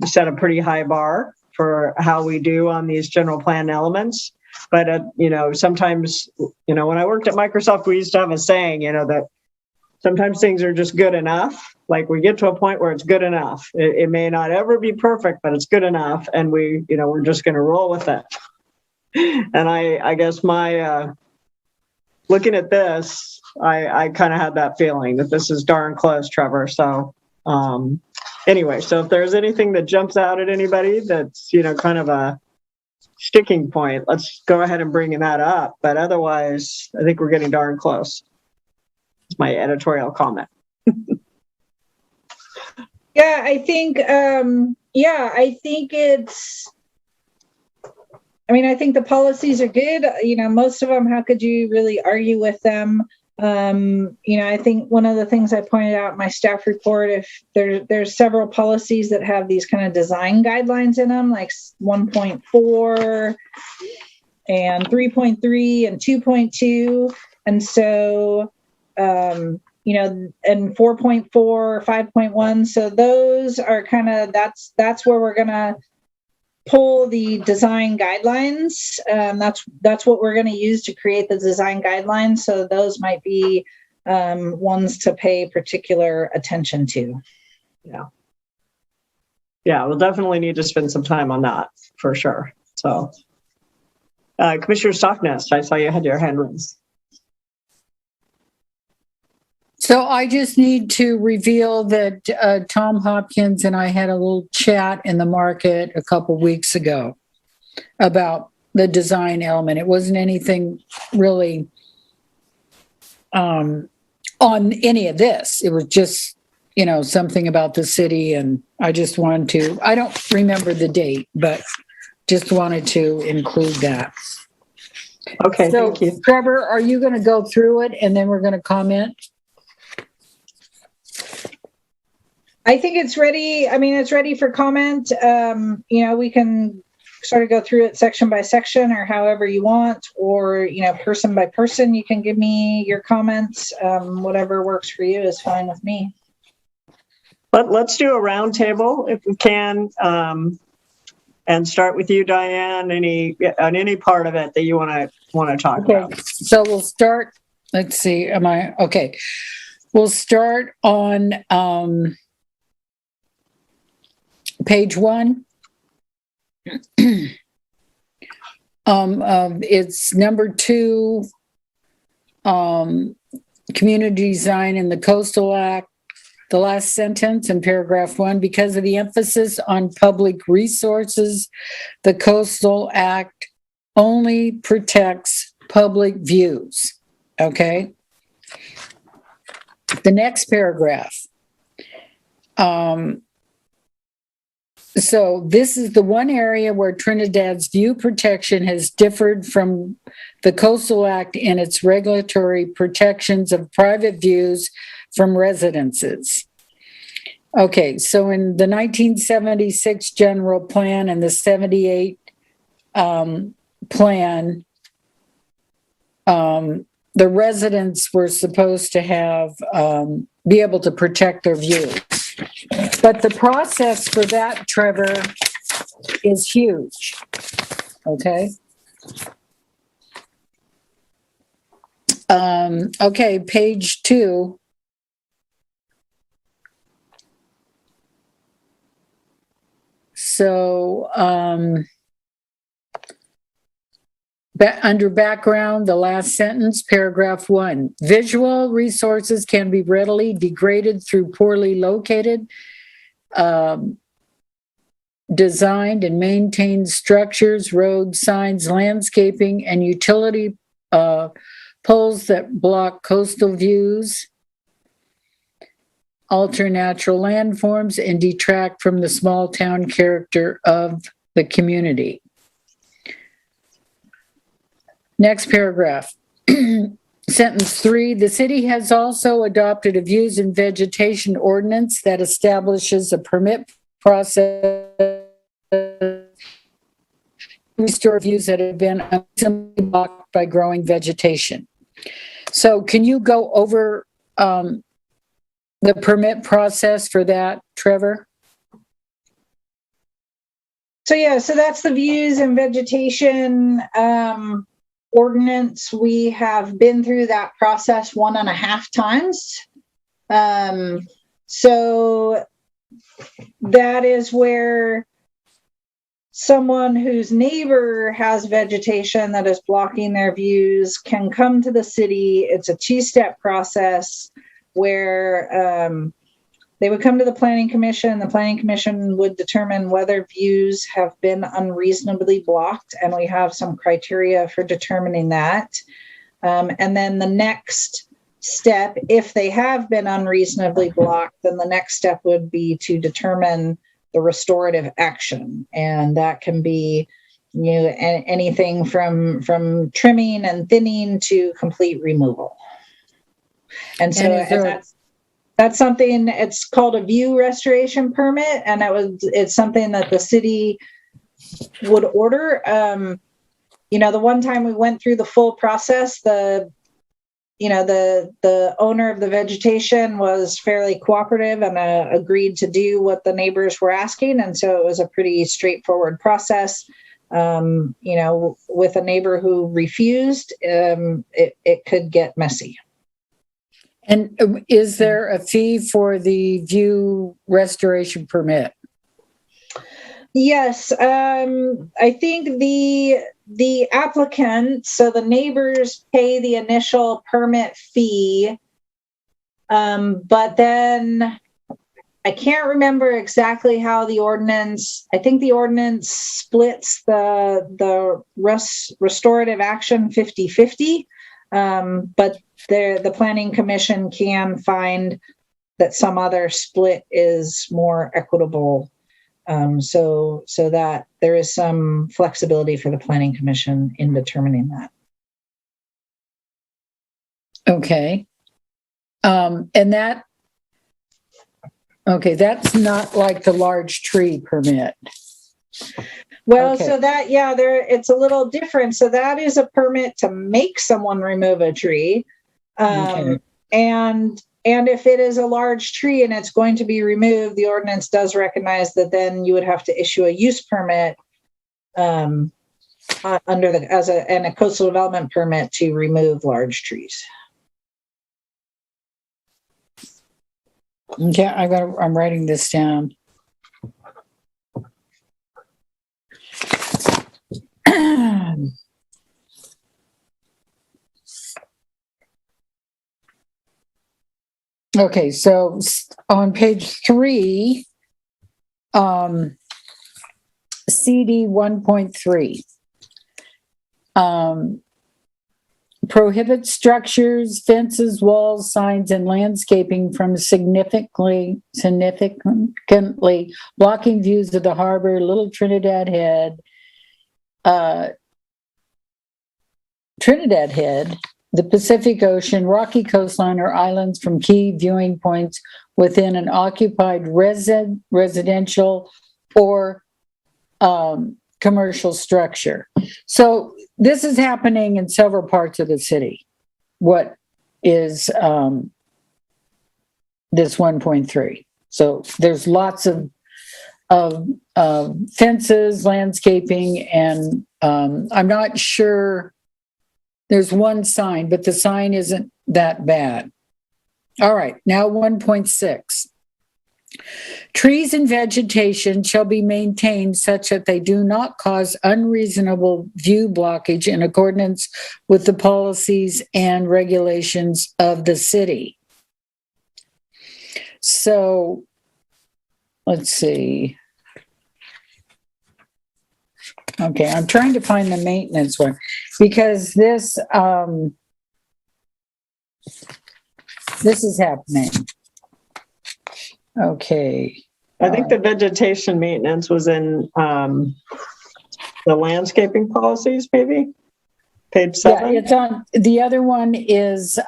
set a pretty high bar for how we do on these general plan elements. But, sometimes, when I worked at Microsoft, we used to have a saying, that sometimes things are just good enough. Like we get to a point where it's good enough. It may not ever be perfect, but it's good enough. And we're just going to roll with it. And I guess my, looking at this, I kind of had that feeling that this is darn close, Trevor. So anyway, so if there's anything that jumps out at anybody that's, kind of a sticking point, let's go ahead and bring that up. But otherwise, I think we're getting darn close. It's my editorial comment. Yeah, I think I think the policies are good. Most of them, how could you really argue with them? I think one of the things I pointed out in my staff report, if there's several policies that have these kind of design guidelines in them, like 1.4 and 3.3 and 2.2. And so, and 4.4, 5.1. So those are kind of, that's where we're going to pull the design guidelines. That's what we're going to use to create the design guidelines. So those might be ones to pay particular attention to. Yeah, we'll definitely need to spend some time on that for sure. So, Commissioner Stocknest, I saw you had your hand raised. So I just need to reveal that Tom Hopkins and I had a little chat in the market a couple weeks ago about the design element. It wasn't anything really on any of this. It was just, something about the city, and I just wanted to, I don't remember the date, but just wanted to include that. Okay, So, thank you. Trevor, are you going to go through it and then we're going to comment? I think it's ready. I mean, it's ready for comment. We can sort of go through it section by section or however you want, or, person by person, you can give me your comments. Whatever works for you is fine with me. Let's do a round table if we can, and start with you, Diane, on any part of it that you want to talk about. So we'll start, let's see, okay. We'll start on page 1. It's number 2, community design in the Coastal Act. The last sentence in paragraph 1, because of the emphasis on public resources, the Coastal Act only protects public views. Okay. The next paragraph. So this is the one area where Trinidad's view protection has differed from the Coastal Act in its regulatory protections of private views from residences. Okay, so in the 1976 general plan and the 78 plan, the residents were supposed to have be able to protect their views. But the process for that, Trevor, is huge. Okay. Okay, page 2. So, under background, the last sentence, paragraph 1, visual resources can be readily degraded through poorly located, designed and maintained structures, roads, signs, landscaping, and utility poles that block coastal views, alter natural landforms, and detract from the small town character of the community. Next paragraph. Sentence 3, the city has also adopted a views and vegetation ordinance that establishes a permit process to restore views that have been unreasonably blocked by growing vegetation. So can you go over the permit process for that, Trevor? So that's the views and vegetation ordinance. We have been through that process 1.5 times. So that is where someone whose neighbor has vegetation that is blocking their views can come to the city. It's a 2-step process where they would come to the Planning Commission. The Planning Commission would determine whether views have been unreasonably blocked, and we have some criteria for determining that. And then the next step, if they have been unreasonably blocked, then the next step would be to determine the restorative action, and that can be anything from trimming and thinning to complete removal. And so that's something, it's called a view restoration permit, and it's something that the city would order. The one time we went through the full process, the owner of the vegetation was fairly cooperative and agreed to do what the neighbors were asking. And so it was a pretty straightforward process. With a neighbor who refused, it could get messy. And is there a fee for the view restoration permit? Yes. I think the applicant, so the neighbors pay the initial permit fee, but then I can't remember exactly how the ordinance, I think the ordinance splits the restorative action 50-50. But the planning commission can find that some other split is more equitable. So that there is some flexibility for the planning commission in determining that. Okay. And that's not like the large tree permit. Well, Okay. so that, yeah, it's a little different. So that is a permit to make someone remove a tree. Okay. And if it is a large tree and it's going to be removed, the ordinance does recognize that then you would have to issue a use permit under a coastal development permit to remove large trees. Okay, I'm writing this down. Okay, so on page 3, CD 1.3, prohibits structures, fences, walls, signs, and landscaping from significantly blocking views of the harbor, Little Trinidad Head, the Pacific Ocean, rocky coastline, or islands from key viewing points within an occupied residential or commercial structure. So this is happening in several parts of the city. What is this 1.3? So there's lots of fences, landscaping, and I'm not sure. There's one sign, but the sign isn't that bad. All right, now 1.6. Trees and vegetation shall be maintained such that they do not cause unreasonable view blockage in accordance with the policies and regulations of the city. So, let's see. Okay, I'm trying to find the maintenance one because this is happening. Okay. I think the vegetation maintenance was in the landscaping policies, maybe? Page 7? Yeah, it's on, the other one is,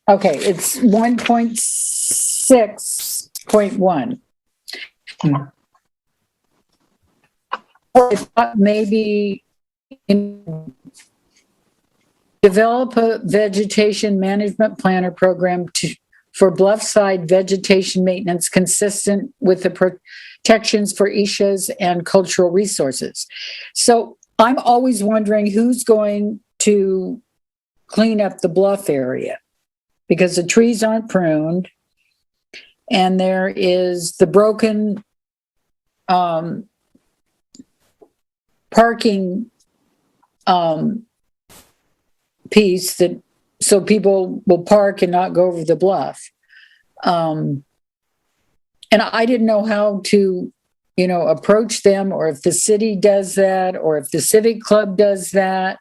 okay, it's 1.6.1. I thought maybe develop a vegetation management plan or program for bluffside vegetation maintenance consistent with the protections for ESHAs and cultural resources. So I'm always wondering who's going to clean up the bluff area because the trees aren't pruned and there is the broken parking piece that so people will park and not go over the bluff. And I didn't know how to, approach them or if the city does that or if the civic club does that.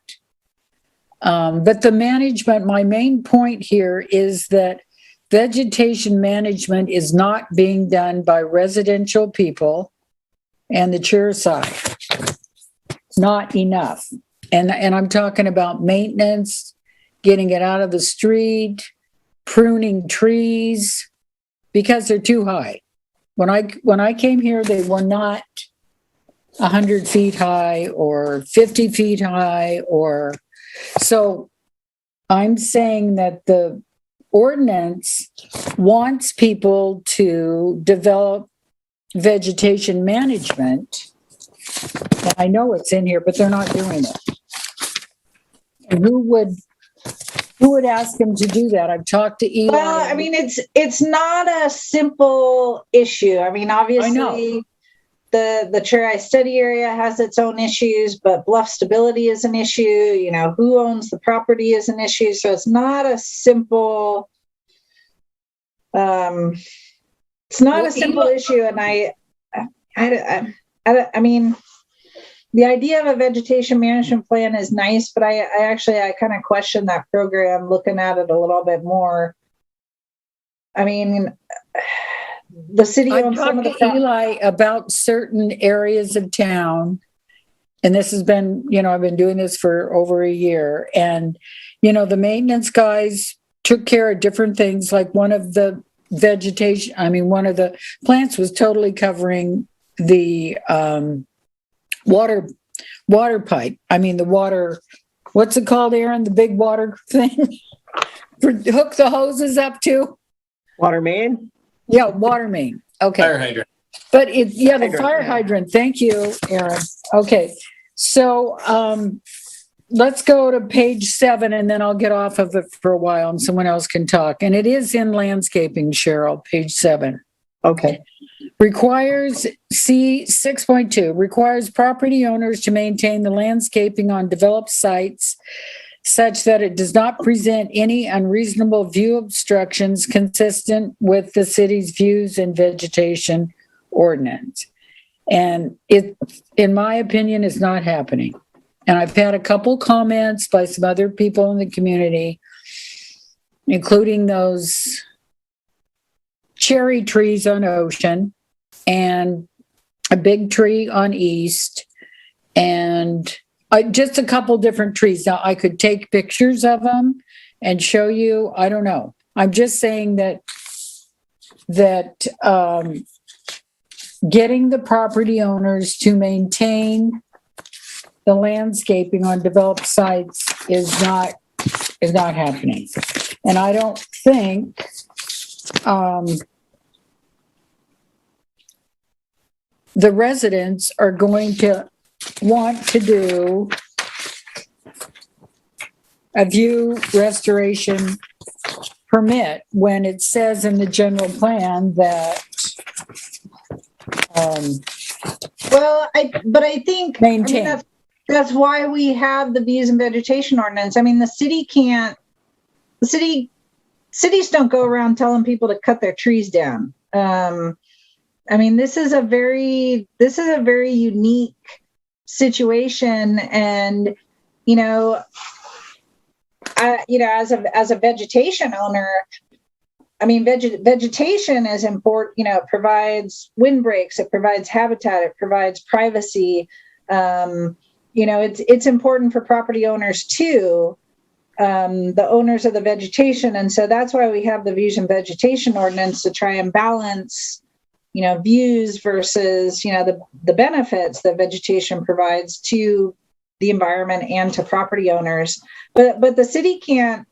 But the management, my main point here is that vegetation management is not being done by residential people and the chair side. It's not enough. And I'm talking about maintenance, getting it out of the street, pruning trees because they're too high. When I came here, they were not 100 feet high or 50 feet high so I'm saying that the ordinance wants people to develop vegetation management. And I know it's in here, but they're not doing it. And who would ask them to do that? I've talked to Eli. Well, I mean, it's not a simple issue. I mean, obviously, the Cherry study area has its own issues, but bluff stability is an issue. Who owns the property is an issue. So it's not a simple. It's not a simple issue, and I mean, the idea of a vegetation management plan is nice, but I kind of question that program looking at it a little bit more. I mean, the city I owns some talked of the to Eli about certain areas of town, and this has been, I've been doing this for over a year, and, the maintenance guys took care of different things, like one of the plants was totally covering the water pipe. I mean, the water, what's it called, Aaron? The big water thing? Hook the hoses up to? Water main? Yeah, water main. Okay. Fire hydrant. But the fire yeah. hydrant. Thank you, Aaron. Okay. So let's go to page 7, and then I'll get off of it for a while and someone else can talk. And it is in landscaping, Cheryl, page 7. Okay. Requires, C 6.2, requires property owners to maintain the landscaping on developed sites such that it does not present any unreasonable view obstructions consistent with the city's views and vegetation ordinance. And it, in my opinion, is not happening. And I've had a couple comments by some other people in the community, including those cherry trees on Ocean and a big tree on East and just a couple different trees. Now, I could take pictures of them and show you. I don't know. I'm just saying that getting the property owners to maintain the landscaping on developed sites is not happening. And I don't think the residents are going to want to do a view restoration permit when it says in the general plan that I think maintain. That's why we have the views and vegetation ordinance. I mean, cities don't go around telling people to cut their trees down. I mean, this is a very unique situation, and as a vegetation owner, I mean, vegetation is important. It provides windbreaks, it provides habitat, it provides privacy. It's important for property owners too, the owners of the vegetation, and so that's why we have the views and vegetation ordinance to try and balance views versus, the benefits that vegetation provides to the environment and to property owners. But the city can't,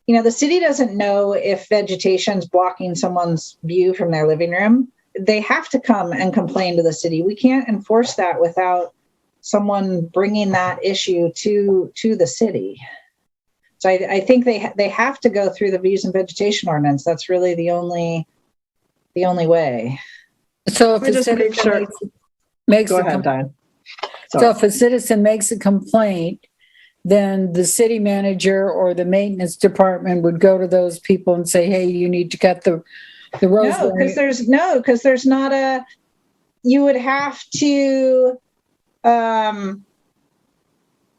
the city doesn't know if vegetation's blocking someone's view from their living room. They have to come and complain to the city. We can't enforce that without someone bringing that issue to the city. So I think they have to go through the views and vegetation ordinance. That's really the only way. So if a citizen makes Go a ahead, Diane. So if a citizen makes a complaint, then the city manager or the maintenance department would go to those people and say, hey, you need to cut the roads. No, because there's not you would have to,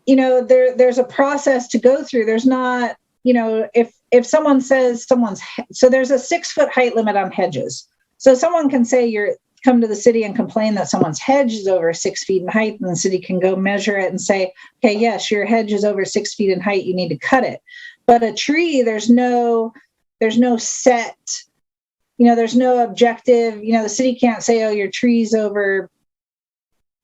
there's a process to go through. There's not, if someone says so there's a 6-foot height limit on hedges. So someone can say come to the city and complain that someone's hedge is over 6 feet in height, and the city can go measure it and say, okay, yes, your hedge is over 6 feet in height, you need to cut it. But a tree, there's no set, there's no objective, the city can't say, oh, your tree's over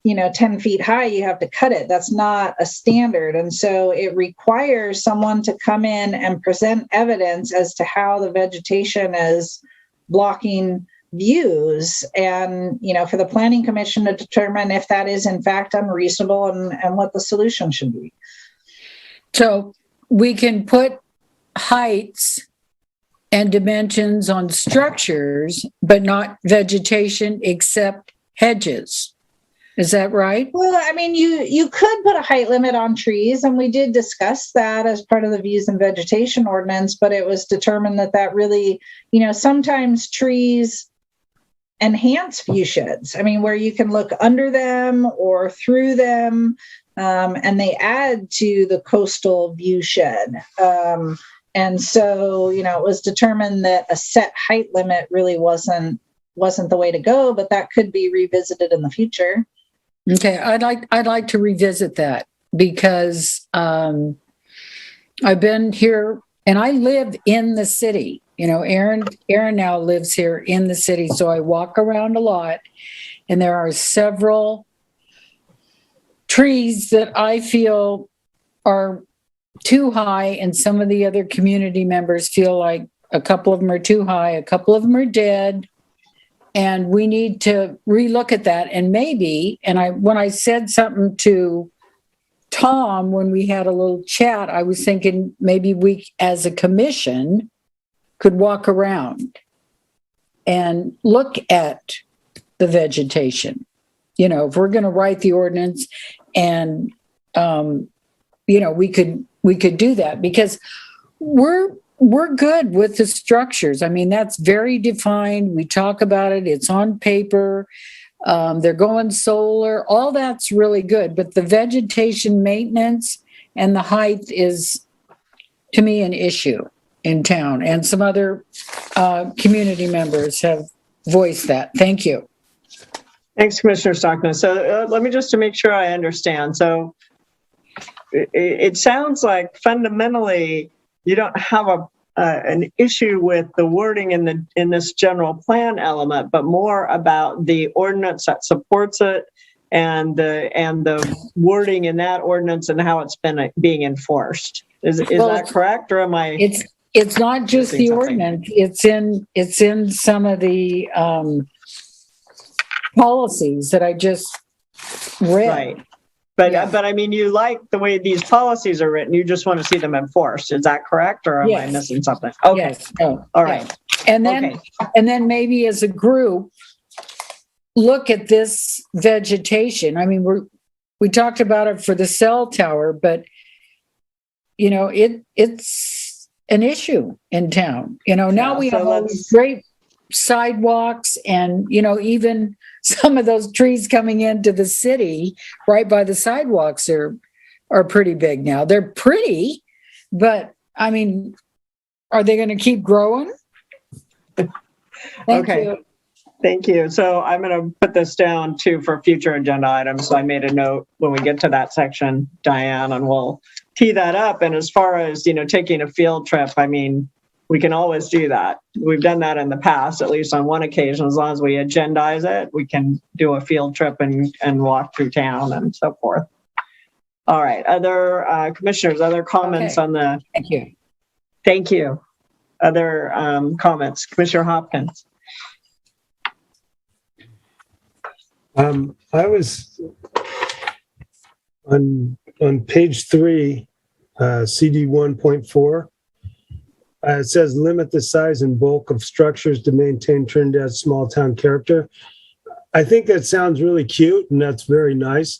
10 feet high, you have to cut it. That's not a standard. And so it requires someone to come in and present evidence as to how the vegetation is blocking views, and for the planning commission to determine if that is in fact unreasonable and what the solution should be. So we can put heights and dimensions on structures, but not vegetation except hedges. Is that right? Well, I mean, you could put a height limit on trees, and we did discuss that as part of the views and vegetation ordinance, but it was determined that really, sometimes trees enhance view sheds. I mean, where you can look under them or through them, and they add to the coastal view shed. And so, you know, it was determined that a set height limit really wasn't the way to go, but that could be revisited in the future. Okay, I'd like to revisit that because I've been here and I live in the city. You know, Aaron now lives here in the city, so I walk around a lot, and there are several trees that I feel are too high, and some of the other community members feel like a couple of them are too high, a couple of them are dead, and we need to relook at that. And maybe, when I said something to Tom when we had a little chat, I was thinking maybe we, as a commission, could walk around and look at the vegetation. You know, if we're going to write the ordinance, and you know, we could do that because we're good with the structures. I mean, that's very defined. We talk about it. It's on paper. They're going solar. All that's really good. But the vegetation maintenance and the height is, to me, an issue in town. And some other community members have voiced that. Thank you. Thanks, Commissioner Stockman. So let me just to make sure I understand. So it sounds like fundamentally you don't have an issue with the wording in this general plan element, but more about the ordinance that supports it and the wording in that ordinance and how it's been being enforced. Is that correct, or am I? It's not just the ordinance. It's in some of the policies that I just read. Right. But I mean, you like the way these policies are written. You just want to see them enforced. Is that correct, or am I missing something? Okay. Yes. No. All right. Yeah. And then maybe as a group, look at this vegetation. I mean, we talked about it for the cell tower, but you know, it's an issue in town. You know, now we have all these great sidewalks, and you know, even some of those trees coming into the city right by the sidewalks are pretty big now. They're pretty, but I mean, are they going to keep growing? Thank you. Thank you. So I'm going to put this down too for future agenda items. So I made a note when we get to that section, Diane, and we'll tee that up. And as far as, you know, taking a field trip, I mean, we can always do that. We've done that in the past, at least on one occasion. As long as we agendize it, we can do a field trip and walk through town and so forth. All right. Other commissioners, other comments on the... Thank you. Thank you. Other comments? Commissioner Hopkins. I was on page 3, CD 1.4. It says limit the size and bulk of structures to maintain Trinidad's small town character. I think that sounds really cute and that's very nice,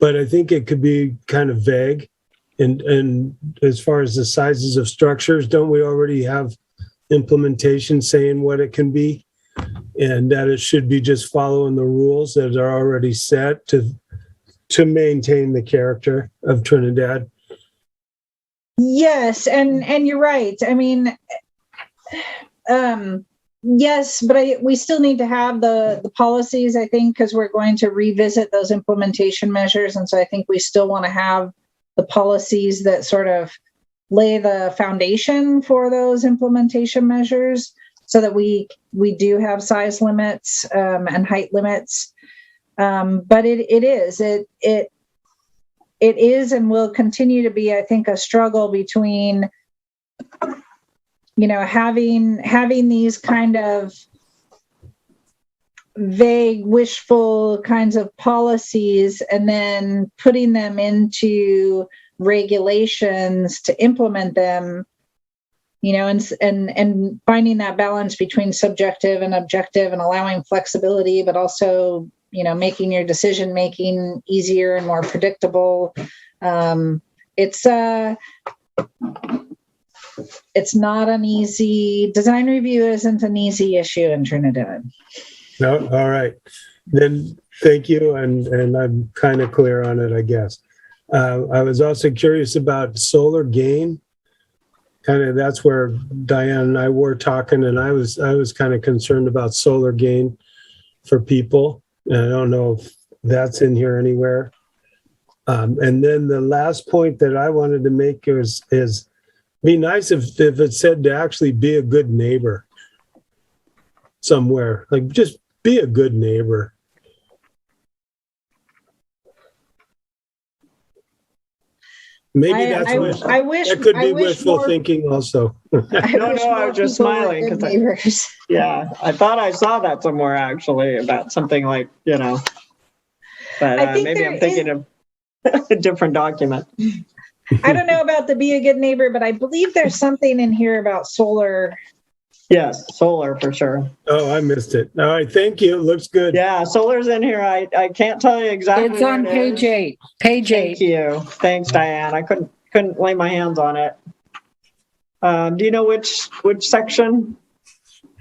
but I think it could be kind of vague. And as far as the sizes of structures, don't we already have implementation saying what it can be? And that it should be just following the rules that are already set to maintain the character of Trinidad. Yes, and you're right. I mean, yes, but we still need to have the policies, I think, because we're going to revisit those implementation measures. And so I think we still want to have the policies that sort of lay the foundation for those implementation measures so that we do have size limits and height limits. But it is and will continue to be, I think, a struggle between, you know, having these kind of vague, wishful kinds of policies and then putting them into regulations to implement them, you know, and finding that balance between subjective and objective and allowing flexibility, but also, you know, making your decision making easier and more predictable. It's not an easy, design review isn't an easy issue in Trinidad. No, all right. Then thank you, and I'm kind of clear on it, I guess. I was also curious about solar gain. Kind of that's where Diane and I were talking, and I was kind of concerned about solar gain for people. And I don't know if that's in here anywhere. And then the last point that I wanted to make is be nice if it said to actually be a good neighbor somewhere. Like just be a good neighbor. Maybe that's I wish that could I be wish wishful more- thinking also. No, I was just smiling because because neighbors. yeah, I thought I saw that somewhere actually about something like, but I think maybe there I'm thinking of a different document. I don't know about the be a good neighbor, but I believe there's something in here about solar. Yes, solar for sure. Oh, I missed it. All right, thank you. Looks good. Yeah, solar's in here. I can't tell you exactly. It's on where it page is. 8. Page 8. Thank you. Thanks, Diane. I couldn't lay my hands on it. Do you know which section?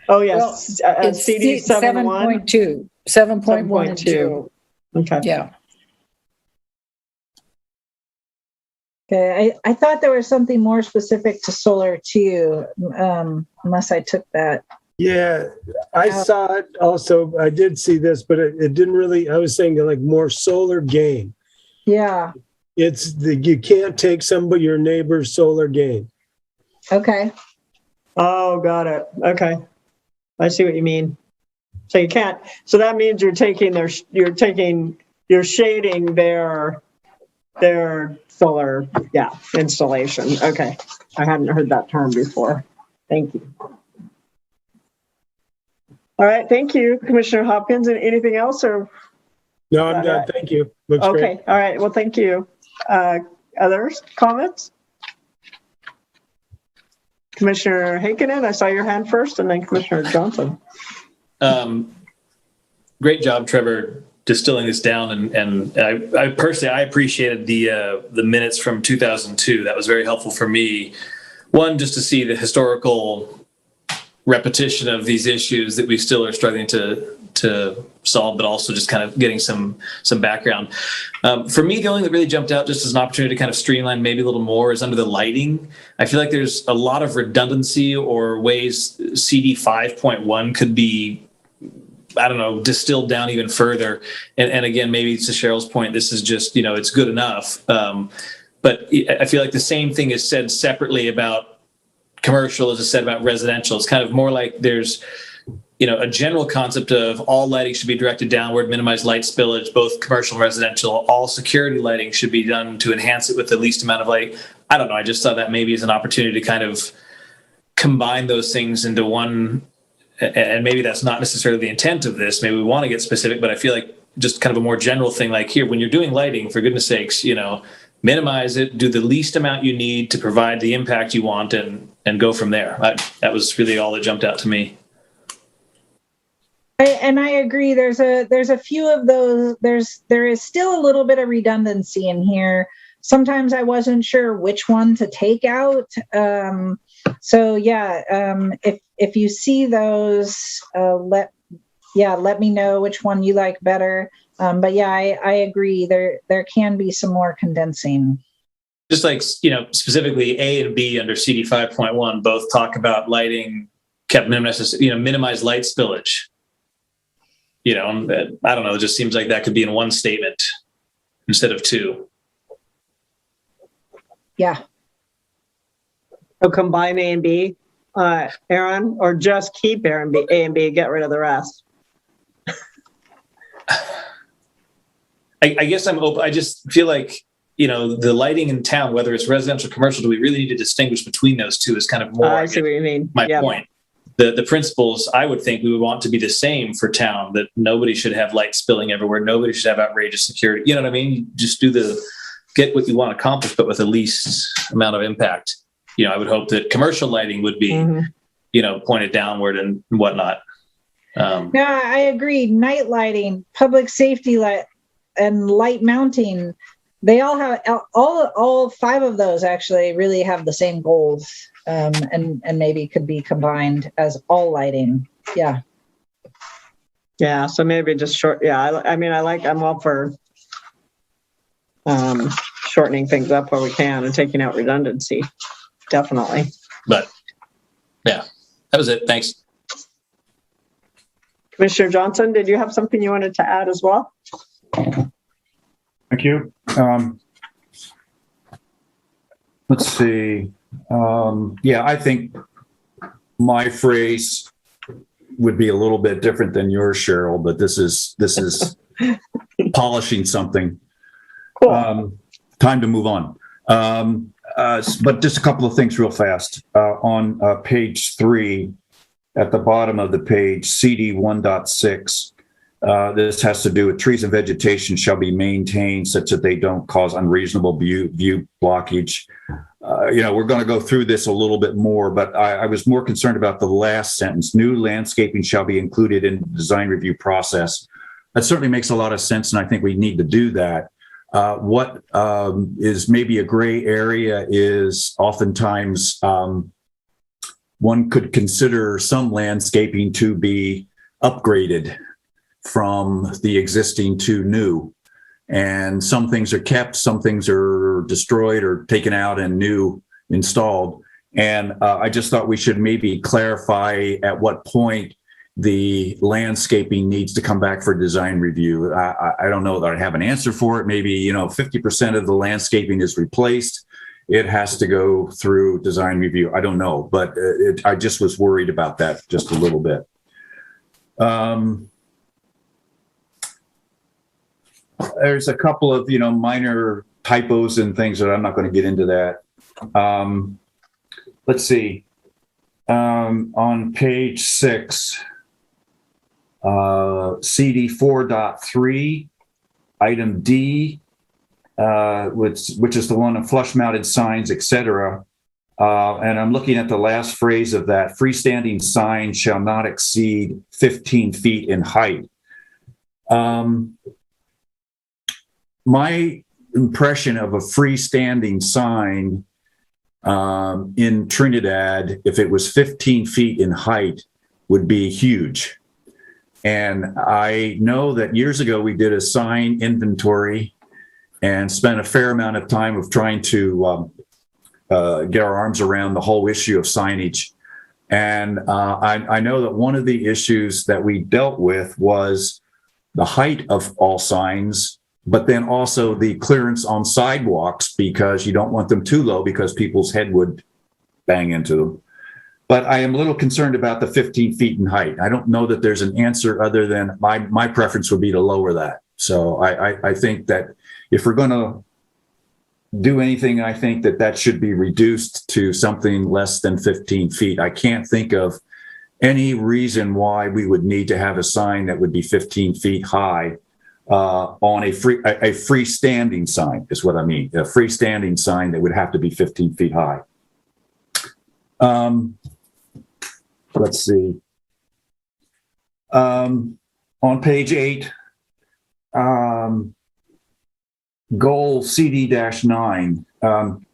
Oh yes, It's CD 7.1. 7.2. 7.1 and 2. Okay. Yeah. Okay, I thought there was something more specific to solar too, unless I took that. Yeah, I saw it also. I did see this, but it didn't really, I was saying like more solar gain. Yeah. It's you can't take your neighbor's solar gain. Okay. Oh, got it. Okay. I see what you mean. So you can't, so that means you're shading their solar, installation. Okay. I hadn't heard that term before. Thank you. All right. Thank you, Commissioner Hopkins. And anything else or? No, I'm done. Thank you. Looks Okay. great. All right. Well, thank you. Others comments? Commissioner Heikkinen, I saw your hand first, and then Commissioner Johnson. Great job, Trevor, distilling this down. And I personally, I appreciated the minutes from 2002. That was very helpful for me. One, just to see the historical repetition of these issues that we still are struggling to solve, but also just kind of getting some background. For me, the only thing that really jumped out just as an opportunity to kind of streamline maybe a little more is under the lighting. I feel like there's a lot of redundancy or ways CD 5.1 could be, I don't know, distilled down even further. And again, maybe to Cheryl's point, this is just, it's good enough. But I feel like the same thing is said separately about commercial as is said about residential. It's kind of more like there's, a general concept of all lighting should be directed downward, minimize light spillage, both commercial and residential. All security lighting should be done to enhance it with the least amount of light. I don't know. I just saw that maybe as an opportunity to kind of combine those things into one. And maybe that's not necessarily the intent of this. Maybe we want to get specific, but I feel like just kind of a more general thing, like here, when you're doing lighting, for goodness sakes, minimize it, do the least amount you need to provide the impact you want, and go from there. That was really all that jumped out to me. I agree. There's a few of those. There is still a little bit of redundancy in here. Sometimes I wasn't sure which one to take out. If you see those, let me know which one you like better. I agree. There can be some more condensing. Just like, specifically A and B under CD 5.1 both talk about lighting kept minimize light spillage. I don't know. It just seems like that could be in one statement instead of two. Yeah. So combine A and B, Aaron, or just keep A and B, get rid of the rest. I guess I'm open. I just feel like, the lighting in town, whether it's residential or commercial, do we really need to distinguish between those two is kind of more I see what you mean. my point. The principles I would think we would want to be the same for town, that nobody should have light spilling everywhere. Nobody should have outrageous security. You know what I mean? You just get what you want accomplished, but with the least amount of impact. I would hope that commercial lighting would be, pointed downward and whatnot. Yeah, I agree. Night lighting, public safety light, and light mounting. They all have all 5 of those actually really have the same goals, and maybe could be combined as all lighting. Yeah. Yeah, so maybe just short, yeah, I'm all for shortening things up where we can and taking out redundancy, definitely. But yeah, that was it. Thanks. Commissioner Johnson, did you have something you wanted to add as well? Thank you. Let's see. Yeah, I think my phrase would be a little bit different than yours, Cheryl, but this is polishing something. Cool. Time to move on. But just a couple of things real fast. On page 3, at the bottom of the page, CD 1.6, this has to do with trees and vegetation shall be maintained such that they don't cause unreasonable view blockage. We're going to go through this a little bit more, but I was more concerned about the last sentence. New landscaping shall be included in the design review process. That certainly makes a lot of sense, and I think we need to do that. What is maybe a gray area is oftentimes one could consider some landscaping to be upgraded from the existing to new. And some things are kept, some things are destroyed or taken out and new installed. And I just thought we should maybe clarify at what point the landscaping needs to come back for design review. I don't know that I have an answer for it. Maybe, 50% of the landscaping is replaced. It has to go through design review. I don't know, but I just was worried about that just a little bit. There's a couple of, minor typos and things that I'm not going to get into that. Let's see. On page 6, CD 4.3, item D, which is the one on flush-mounted signs, etc. And I'm looking at the last phrase of that. Freestanding signs shall not exceed 15 feet in height. My impression of a freestanding sign in Trinidad, if it was 15 feet in height, would be huge. And I know that years ago we did a sign inventory and spent a fair amount of time of trying to get our arms around the whole issue of signage. And I know that one of the issues that we dealt with was the height of all signs, but then also the clearance on sidewalks, because you don't want them too low because people's head would bang into them. But I am a little concerned about the 15 feet in height. I don't know that there's an answer other than my preference would be to lower that. So I think that if we're going to do anything, I think that should be reduced to something less than 15 feet. I can't think of any reason why we would need to have a sign that would be 15 feet high on a freestanding sign is what I mean. A freestanding sign that would have to be 15 feet high. Let's see. On page 8, goal CD-9. I'm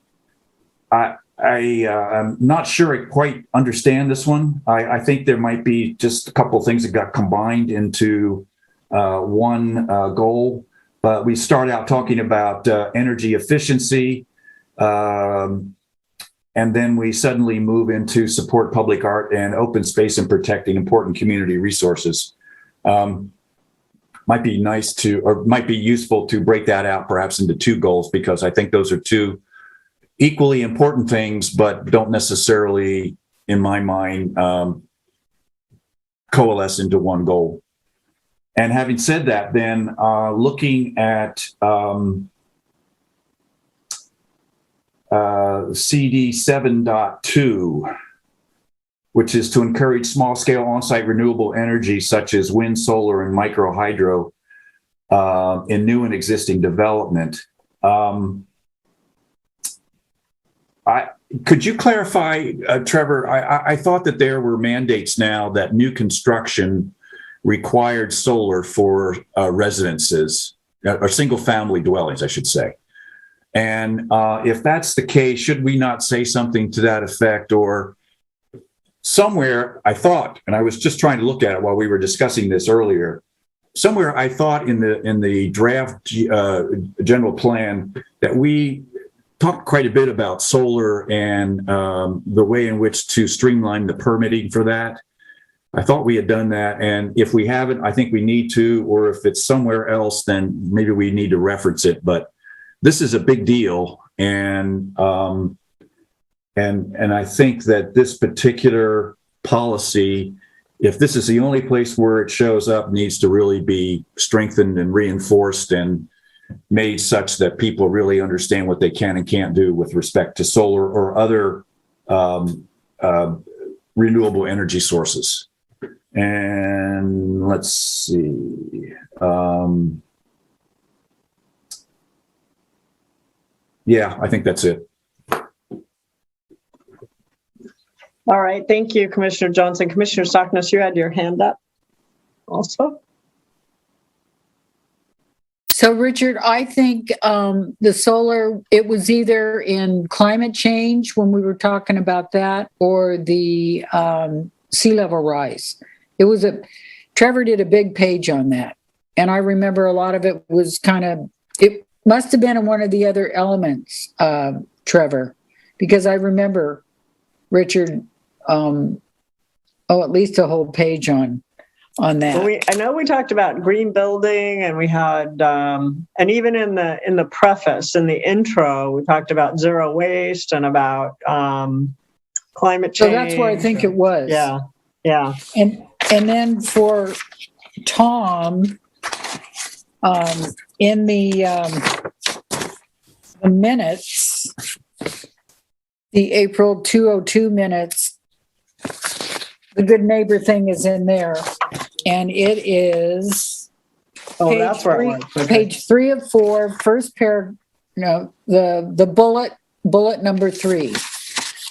not sure I quite understand this one. I think there might be just a couple of things that got combined into one goal, but we start out talking about energy efficiency, and then we suddenly move into support public art and open space and protecting important community resources. Might be nice to, or might be useful to break that out perhaps into 2 goals, because I think those are 2 equally important things, but don't necessarily, in my mind, coalesce into one goal. And having said that, then looking at CD 7.2, which is to encourage small-scale on-site renewable energy such as wind, solar, and micro hydro in new and existing development. Could you clarify, Trevor? I thought that there were mandates now that new construction required solar for residences, or single-family dwellings, I should say. And if that's the case, should we not say something to that effect, or somewhere I thought, and I was just trying to look at it while we were discussing this earlier, somewhere I thought in the draft general plan that we talked quite a bit about solar and the way in which to streamline the permitting for that. I thought we had done that, and if we haven't, I think we need to, or if it's somewhere else, then maybe we need to reference it. But this is a big deal, and I think that this particular policy, if this is the only place where it shows up, needs to really be strengthened and reinforced and made such that people really understand what they can and can't do with respect to solar or other renewable energy sources. And let's see. Yeah, I think that's it. All right. Thank you, Commissioner Johnson. Commissioner Stockness, you had your hand up also. So Richard, I think the solar, it was either in climate change when we were talking about that, or the sea level rise. It was Trevor did a big page on that. And I remember a lot of it was it must have been in one of the other elements, Trevor, because I remember Richard, at least a whole page on that. Well, I know we talked about green building, and we had, and even in the preface, in the intro, we talked about zero waste and about climate change. So that's where I think it was. Yeah, yeah. And then for Tom, in the minutes, the April 202 minutes, the good neighbor thing is in there, and it is That's where it was. Okay. Page 3 of 4, first paragraph. No, the bullet number 3.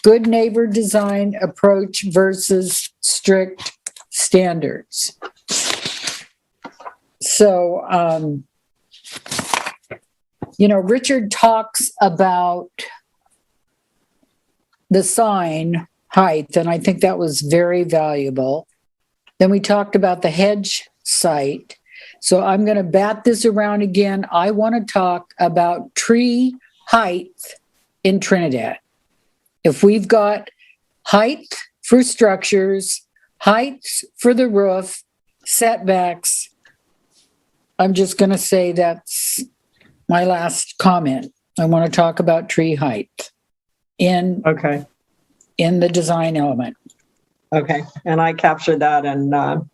Good neighbor design approach versus strict standards. So, Richard talks about the sign height, and I think that was very valuable. Then we talked about the hedge site. So I'm going to bat this around again. I want to talk about tree height in Trinidad. If we've got height for structures, heights for the roof, setbacks, I'm just going to say that's my last comment. I want to talk about tree height in the design element. Okay, and I captured that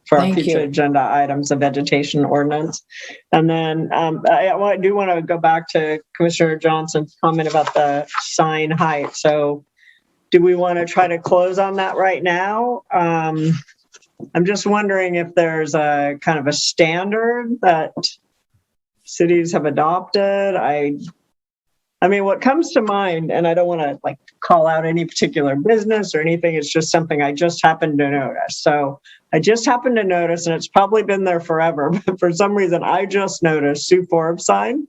for our future agenda items, the vegetation ordinance. And then I do want to go back to Commissioner Johnson's comment about the sign height. So do we want to try to close on that right now? I'm just wondering if there's a kind of a standard that cities have adopted. I mean, what comes to mind, and I don't want to call out any particular business or anything, it's just something I just happened to notice. So I just happened to notice, and it's probably been there forever, but for some reason I just noticed Sue Forbes sign,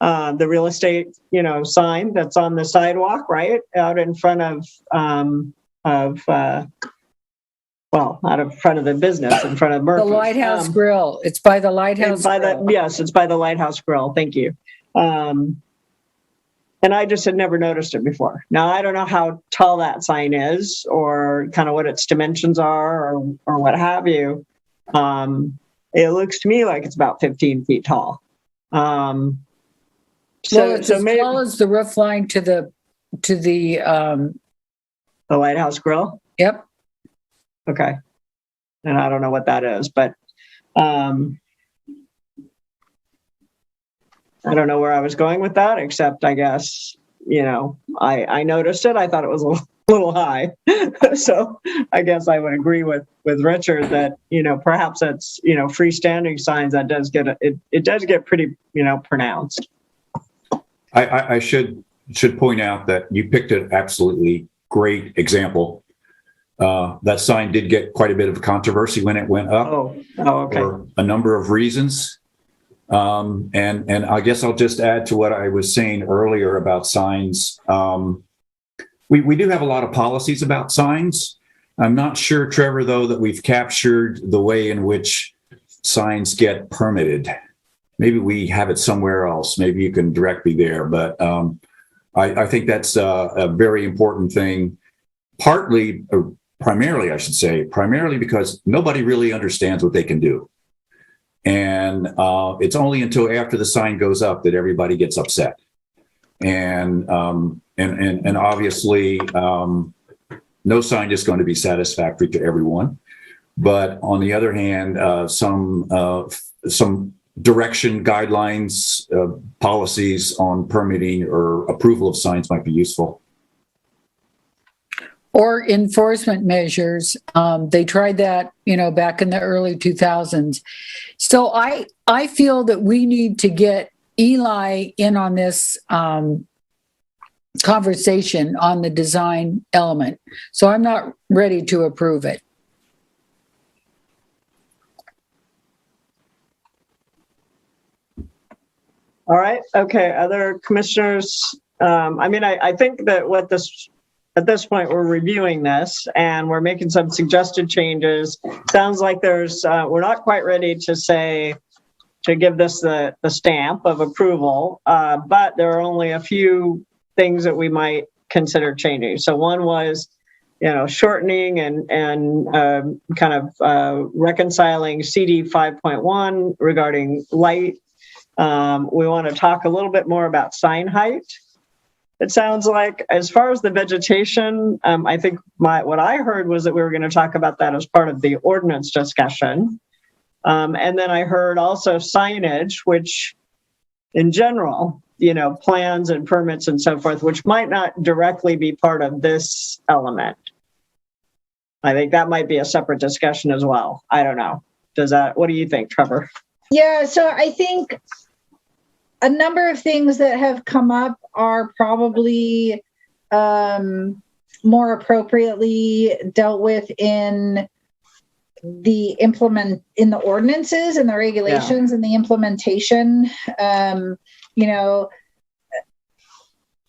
the real estate, sign that's on the sidewalk, right out in front of out in front of the business, in front of Murphy's. The Lighthouse Grill. It's by the Lighthouse Grill. Yes, it's by the Lighthouse Grill. Thank you. And I just had never noticed it before. Now, I don't know how tall that sign is or kind of what its dimensions are or what have you. It looks to me like it's about 15 feet tall. It's as tall as the roof line to the Lighthouse Grill? Yep. Okay. And I don't know what that is, but I don't know where I was going with that, except I guess, I noticed it. I thought it was a little high. So I guess I would agree with Richard that, perhaps that's, freestanding signs that does get, it does get pretty, pronounced. I should point out that you picked an absolutely great example. That sign did get quite a bit of controversy when it went up. Okay. For a number of reasons. And I guess I'll just add to what I was saying earlier about signs. We do have a lot of policies about signs. I'm not sure, Trevor, though, that we've captured the way in which signs get permitted. Maybe we have it somewhere else. Maybe you can direct me there. But I think that's a very important thing, partly, or primarily, I should say, primarily because nobody really understands what they can do. And it's only until after the sign goes up that everybody gets upset. And obviously, no sign is going to be satisfactory to everyone. But on the other hand, some direction, guidelines, policies on permitting or approval of signs might be useful. Or enforcement measures. They tried that, back in the early 2000s. So I feel that we need to get Eli in on this conversation on the design element. So I'm not ready to approve it. All right. Okay. Other commissioners? I think that at this point, we're reviewing this and we're making some suggested changes. Sounds like we're not quite ready to give this the stamp of approval, but there are only a few things that we might consider changing. So one was, shortening and reconciling CD 5.1 regarding light. We want to talk a little bit more about sign height. It sounds like, as far as the vegetation, I think what I heard was that we were going to talk about that as part of the ordinance discussion. And then I heard also signage, which in general, plans and permits and so forth, which might not directly be part of this element. I think that might be a separate discussion as well. I don't know. What do you think, Trevor? Yeah, so I think a number of things that have come up are probably more appropriately dealt with in the ordinances and the regulations and the implementation.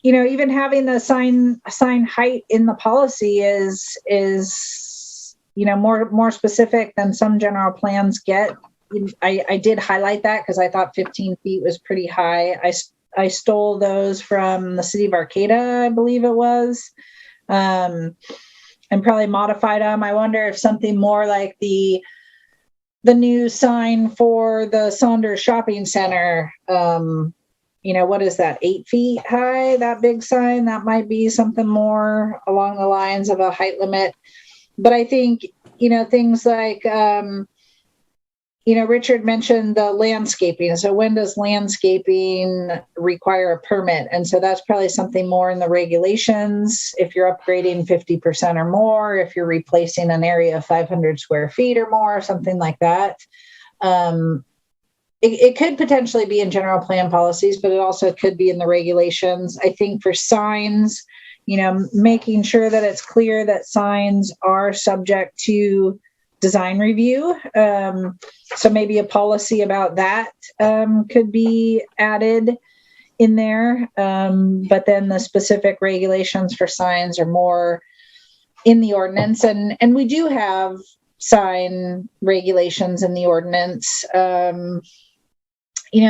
Even having the sign height in the policy is more specific than some general plans get. I did highlight that because I thought 15 feet was pretty high. I stole those from the city of Arcata, I believe it was, and probably modified them. I wonder if something more like the new sign for the Saunders Shopping Center, what is that, 8 feet high, that big sign, that might be something more along the lines of a height limit. But I think, things like, Richard mentioned the landscaping. So when does landscaping require a permit? And so that's probably something more in the regulations. If you're upgrading 50% or more, if you're replacing an area of 500 square feet or more, something like that. It could potentially be in general plan policies, but it also could be in the regulations. I think for signs, making sure that it's clear that signs are subject to design review. So maybe a policy about that could be added in there. But then the specific regulations for signs are more in the ordinance. And we do have sign regulations in the ordinance.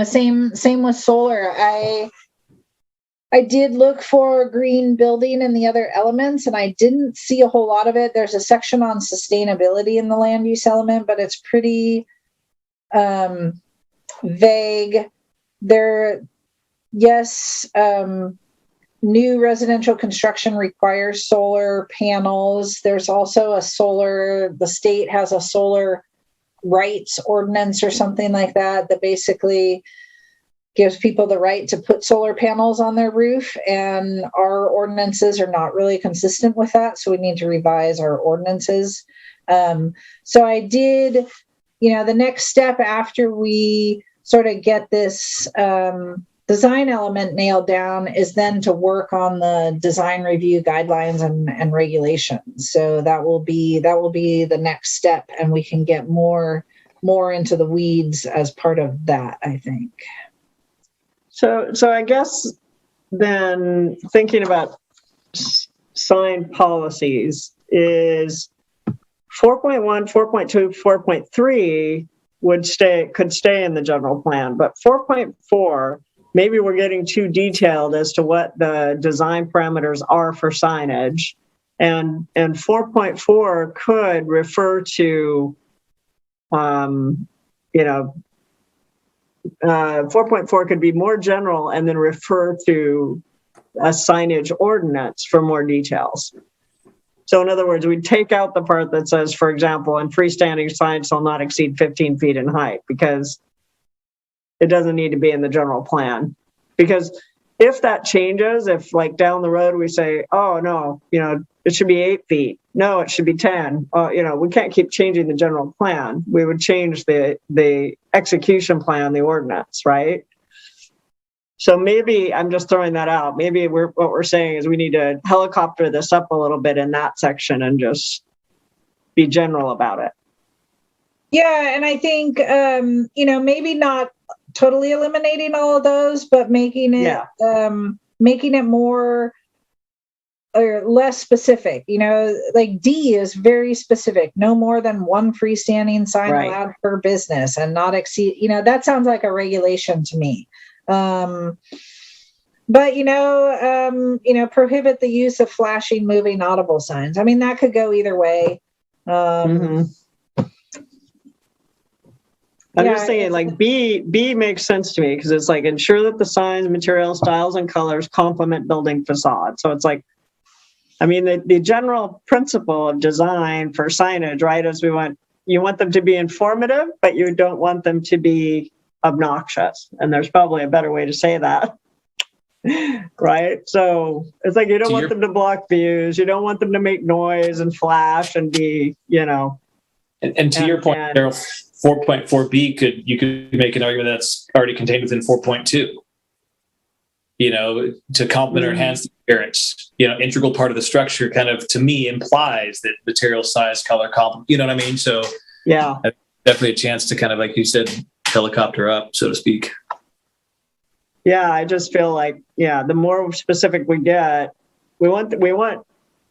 Same with solar. I did look for green building and the other elements, and I didn't see a whole lot of it. There's a section on sustainability in the land use element, but it's pretty vague. New residential construction requires solar panels. There's also the state has a solar rights ordinance or something like that basically gives people the right to put solar panels on their roof, and our ordinances are not really consistent with that, so we need to revise our ordinances. So I did, the next step after we sort of get this design element nailed down is then to work on the design review guidelines and regulations. So that will be the next step, and we can get more into the weeds as part of that, I think. So I guess then thinking about sign policies is 4.1, 4.2, 4.3 could stay in the general plan, but 4.4, maybe we're getting too detailed as to what the design parameters are for signage. And 4.4 could refer to, 4.4 could be more general and then refer to a signage ordinance for more details. So in other words, we take out the part that says, for example, and freestanding signs shall not exceed 15 feet in height, because it doesn't need to be in the general plan. Because if that changes, if like down the road we say, oh no, it should be 8 feet. No, it should be 10. We can't keep changing the general plan. We would change the execution plan, the ordinance, right? So maybe I'm just throwing that out. Maybe what we're saying is we need to helicopter this up a little bit in that section and just be general about it. Yeah, and I think maybe not totally eliminating all of those, but making it more or less specific. Like D is very specific. No more than one freestanding sign allowed per business and not exceed. That sounds like a regulation to me. But prohibit the use of flashing, moving, audible signs. I mean, that could go either way. I'm just saying, like B makes sense to me because it's like ensure that the signs, materials, styles, and colors complement building facade. So it's like, I mean, the general principle of design for signage, right, is you want them to be informative, but you don't want them to be obnoxious. And there's probably a better way to say that. Right? So it's like you don't want them to block views. You don't want them to make noise and flash and be, And to your point, Daryl, 4.4b you could make an argument that's already contained within 4.2. To complement or enhance the appearance. Integral part of the structure kind of, to me, implies that material, size, color, complement. You know what I mean? So yeah, definitely a chance to kind of, like you said, helicopter up, so to speak. Yeah, I just feel like, the more specific we get, we want,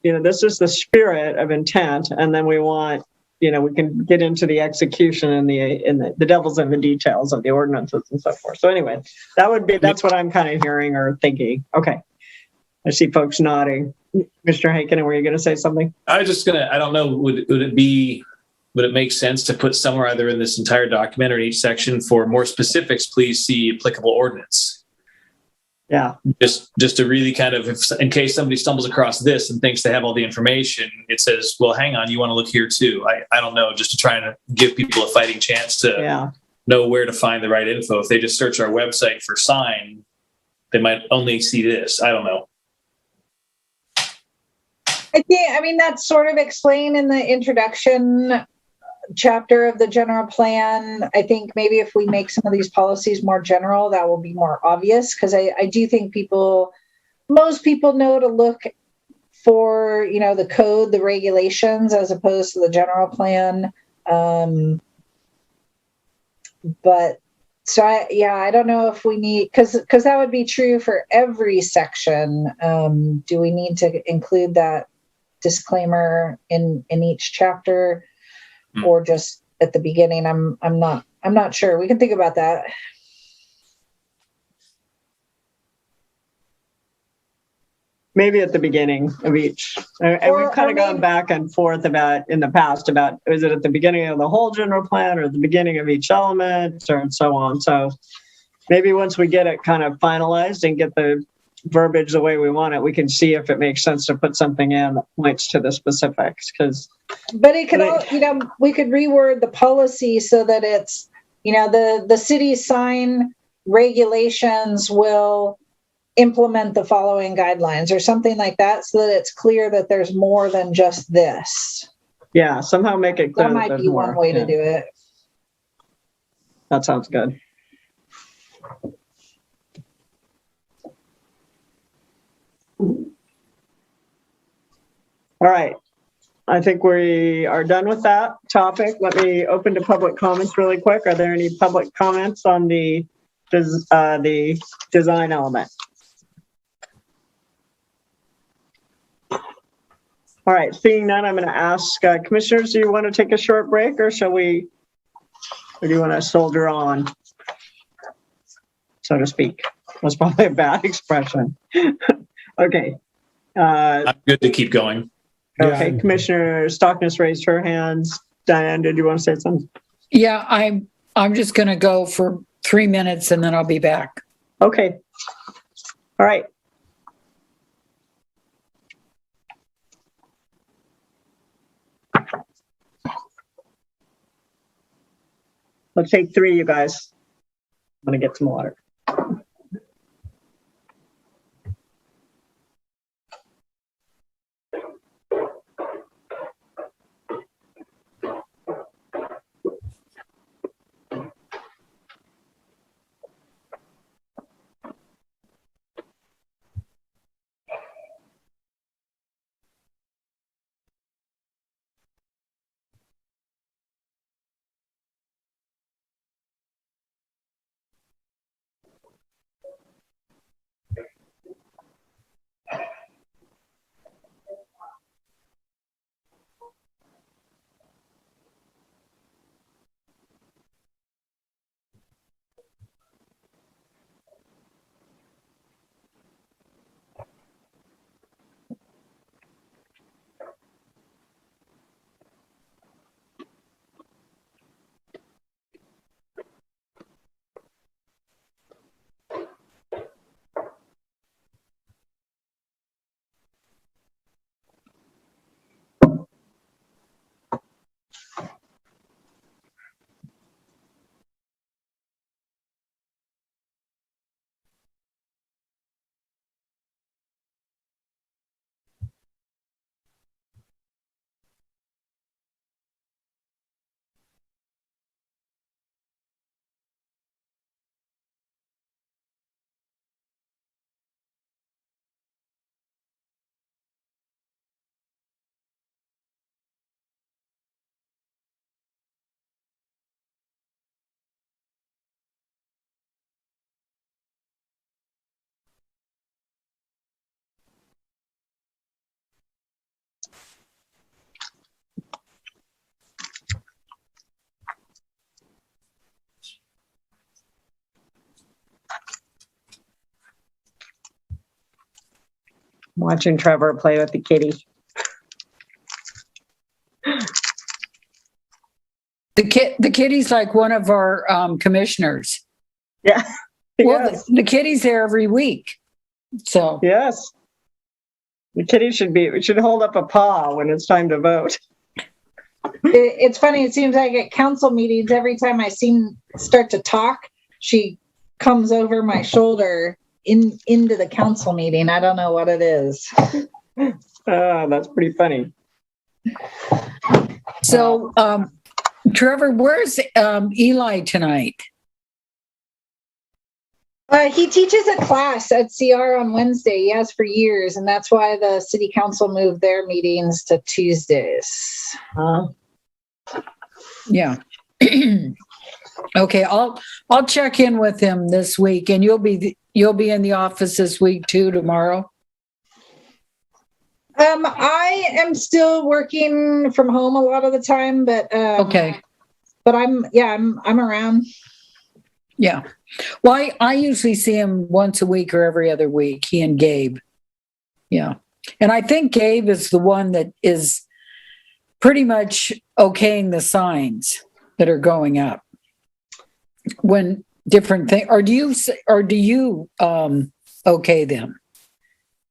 this is the spirit of intent, and then we want, we can get into the execution and the devils in the details of the ordinances and so forth. So anyway, that's what I'm kind of hearing or thinking. Okay. I see folks nodding. Mr. Hankin, were you going to say something? I don't know, would it make sense to put somewhere either in this entire document or in each section for more specifics, please see applicable ordinance? Yeah. Just to really kind of, in case somebody stumbles across this and thinks they have all the information, it says, well, hang on, you want to look here too. I don't know, just to try and give people a fighting chance to know where to find the right info. If they just search our website for sign, they might only see this. I don't know. I mean, that's sort of explained in the introduction chapter of the general plan. I think maybe if we make some of these policies more general, that will be more obvious, because I do think most people know to look for, the code, the regulations, as opposed to the general plan. But so I don't know if we need, because that would be true for every section. Do we need to include that disclaimer in each chapter? Or just at the beginning? I'm not sure. We can think about that. Maybe at the beginning of each. And we've kind of gone back and forth in the past about, is it at the beginning of the whole general plan or at the beginning of each element or so on. So maybe once we get it kind of finalized and get the verbiage the way we want it, we can see if it makes sense to put something in that points to the specifics. But it could we could reword the policy so that it's, the city's sign regulations will implement the following guidelines or something like that, so that it's clear that there's more than just this. Yeah, somehow make it clear. That might be one way to do it. That sounds good. All right. I think we are done with that topic. Let me open to public comments really quick. Are there any public comments on the design element? All right, seeing none, I'm going to ask commissioners, do you want to take a short break or or do you want to soldier on, so to speak? That's probably a bad expression. Okay. I'm good to keep going. Okay, Yeah. Commissioner Stockness raised her hands. Diane, did you want to say something? Yeah, I'm just going to go for 3 minutes and then I'll be back. Okay. All right. Let's take 3, you guys. I'm going to get some water. Watching Trevor play with the kitty. The kitty's like one of our commissioners. Yeah. Well, Yes. the kitty's there every week. So Yes. The kitty should hold up a paw when it's time to vote. It's funny. It seems like at council meetings, every time I start to talk, she comes over my shoulder into the council meeting. I don't know what it is. That's pretty funny. So Trevor, where's Eli tonight? He teaches a class at CR on Wednesday. He has for years, and that's why the city council moved their meetings to Tuesdays. Yeah. Okay, I'll check in with him this week, and you'll be in the office this week too, tomorrow. I am still working from home a lot of the time, but Okay. But I'm around. Yeah. Well, I usually see him once a week or every other week, he and Gabe. Yeah. And I think Gabe is the one that is pretty much okaying the signs that are going up when different things, or do you okay them?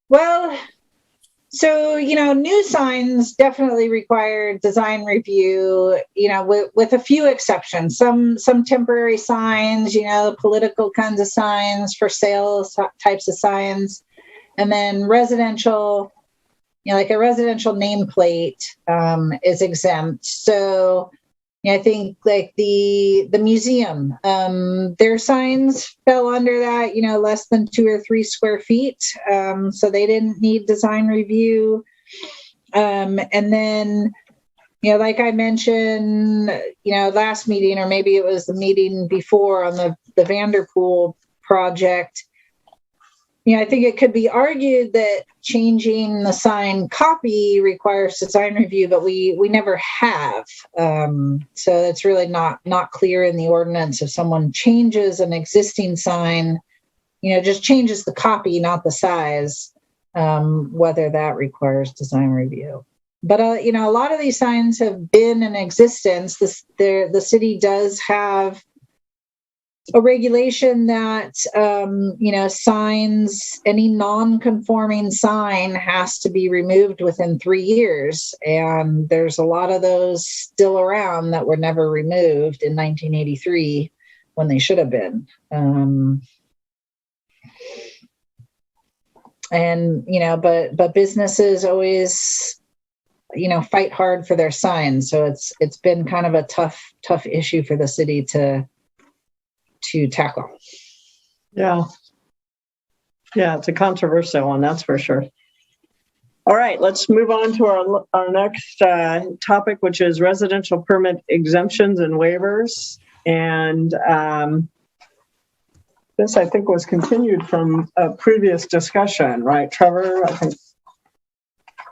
Well, so, new signs definitely require design review, with a few exceptions. Some temporary signs, political kinds of signs, for sale types of signs. And then residential, like a residential nameplate is exempt. So I think like the museum, their signs fell under that, less than 2 or 3 square feet. So they didn't need design review. And then, like I mentioned, last meeting, or maybe it was the meeting before on the Vanderpool project, I think it could be argued that changing the sign copy requires design review, but we never have. So it's really not clear in the ordinance if someone changes an existing sign, just changes the copy, not the size, whether that requires design review. But, a lot of these signs have been in existence. The city does have a regulation that, signs, any non-conforming sign has to be removed within 3 years. And there's a lot of those still around that were never removed in 1983 when they should have been. But businesses always, fight hard for their signs. So it's been kind of a tough issue for the city to tackle. Yeah, it's a controversial one, that's for sure. All right, let's move on to our next topic, which is residential permit exemptions and waivers. And this, I think, was continued from a previous discussion, right, Trevor? I think.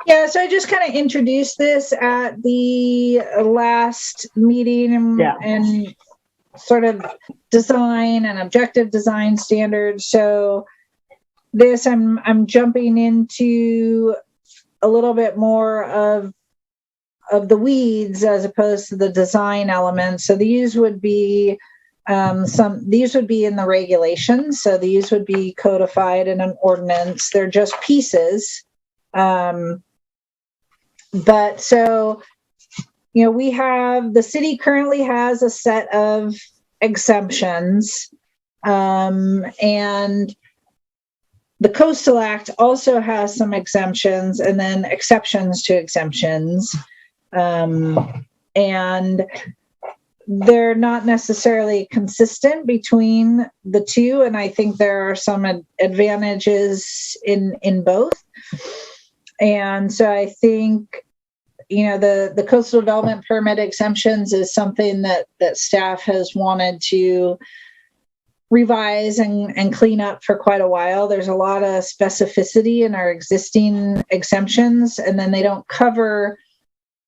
Yeah, so I just kind of introduced this at the last meeting and sort of design and objective design standards. So this, I'm jumping into a little bit more of the weeds as opposed to the design elements. So these would be these would be in the regulations. So these would be codified in an ordinance. They're just pieces. But so, the city currently has a set of exemptions, and the Coastal Act also has some exemptions and then exceptions to exemptions. And they're not necessarily consistent between the two. And I think there are some advantages in both. And so I think, the coastal development permit exemptions is something that staff has wanted to revise and clean up for quite a while. There's a lot of specificity in our existing exemptions, and then they don't cover,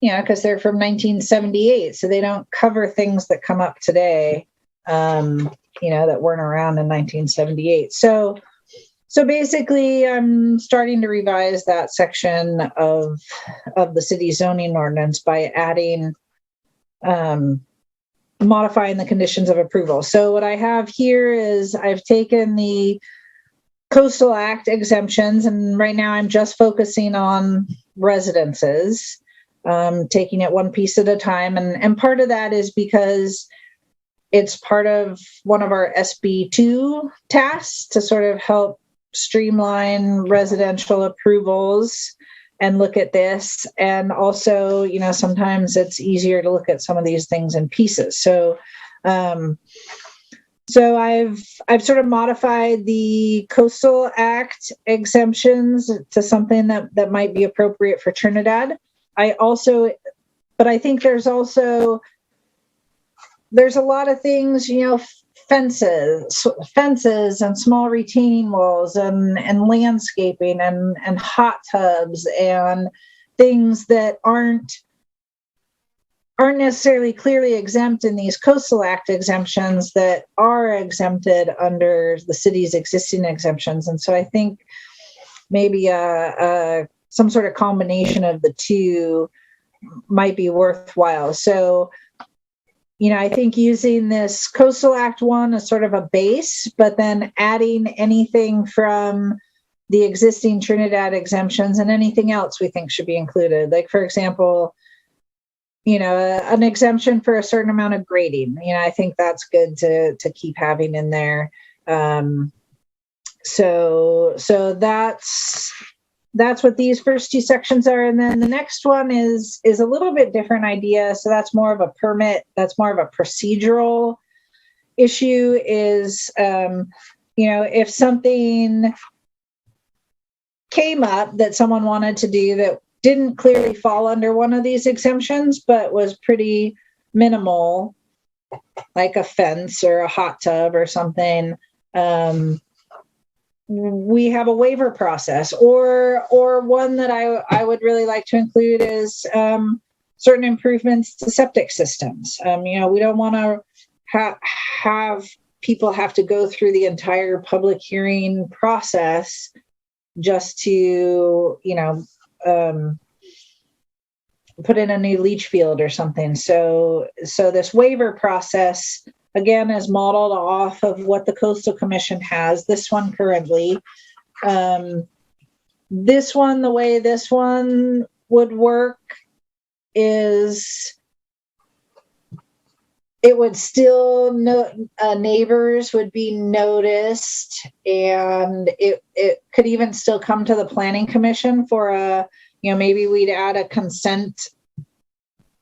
because they're from 1978, so they don't cover things that come up today, that weren't around in 1978. So basically, I'm starting to revise that section of the city zoning ordinance by adding, modifying the conditions of approval. So what I have here is I've taken the Coastal Act exemptions, and right now I'm just focusing on residences, taking it one piece at a time. And part of that is because it's part of one of our SB2 tasks to sort of help streamline residential approvals and look at this. And also, sometimes it's easier to look at some of these things in pieces. So I've sort of modified the Coastal Act exemptions to something that might be appropriate for Trinidad. But I think there's a lot of things, fences and small retaining walls and landscaping and hot tubs and things that aren't necessarily clearly exempt in these Coastal Act exemptions that are exempted under the city's existing exemptions. And so I think maybe some sort of combination of the two might be worthwhile. So I think using this Coastal Act one as sort of a base, but then adding anything from the existing Trinidad exemptions and anything else we think should be included. Like, for example, an exemption for a certain amount of grading. I think that's good to keep having in there. So that's what these first two sections are. And then the next one is a little bit different idea. So that's more of a permit. That's more of a procedural issue is, if something came up that someone wanted to do that didn't clearly fall under one of these exemptions, but was pretty minimal, like a fence or a hot tub or something, we have a waiver process, or one that I would really like to include is certain improvements to septic systems. We don't want to have people have to go through the entire public hearing process just to, put in a new leach field or something. So this waiver process, again, is modeled off of what the Coastal Commission has, this one currently. This one, the way this one would work is it would still neighbors would be noticed, and it could even still come to the Planning Commission for maybe we'd add a consent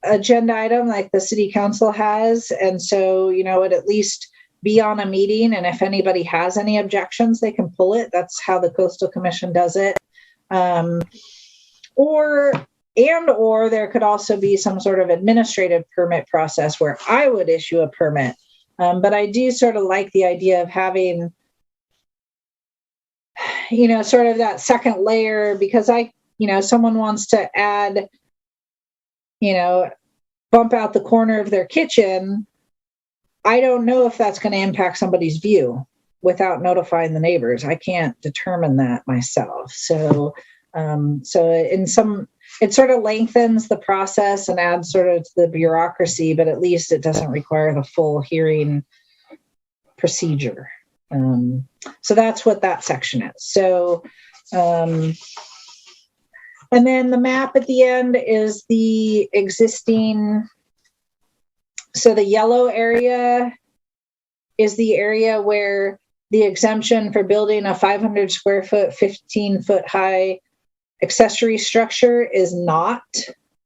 agenda item like the city council has. And so, it'd at least be on a meeting. And if anybody has any objections, they can pull it. That's how the Coastal Commission does it. Or there could also be some sort of administrative permit process where I would issue a permit. But I do sort of like the idea of having, sort of that second layer, because someone wants to add, bump out the corner of their kitchen. I don't know if that's going to impact somebody's view without notifying the neighbors. I can't determine that myself. So it sort of lengthens the process and adds sort of to the bureaucracy, but at least it doesn't require the full hearing procedure. So that's what that section is. So, and then the map at the end is the existing. So the yellow area is the area where the exemption for building a 500 square foot, 15 foot high accessory structure is not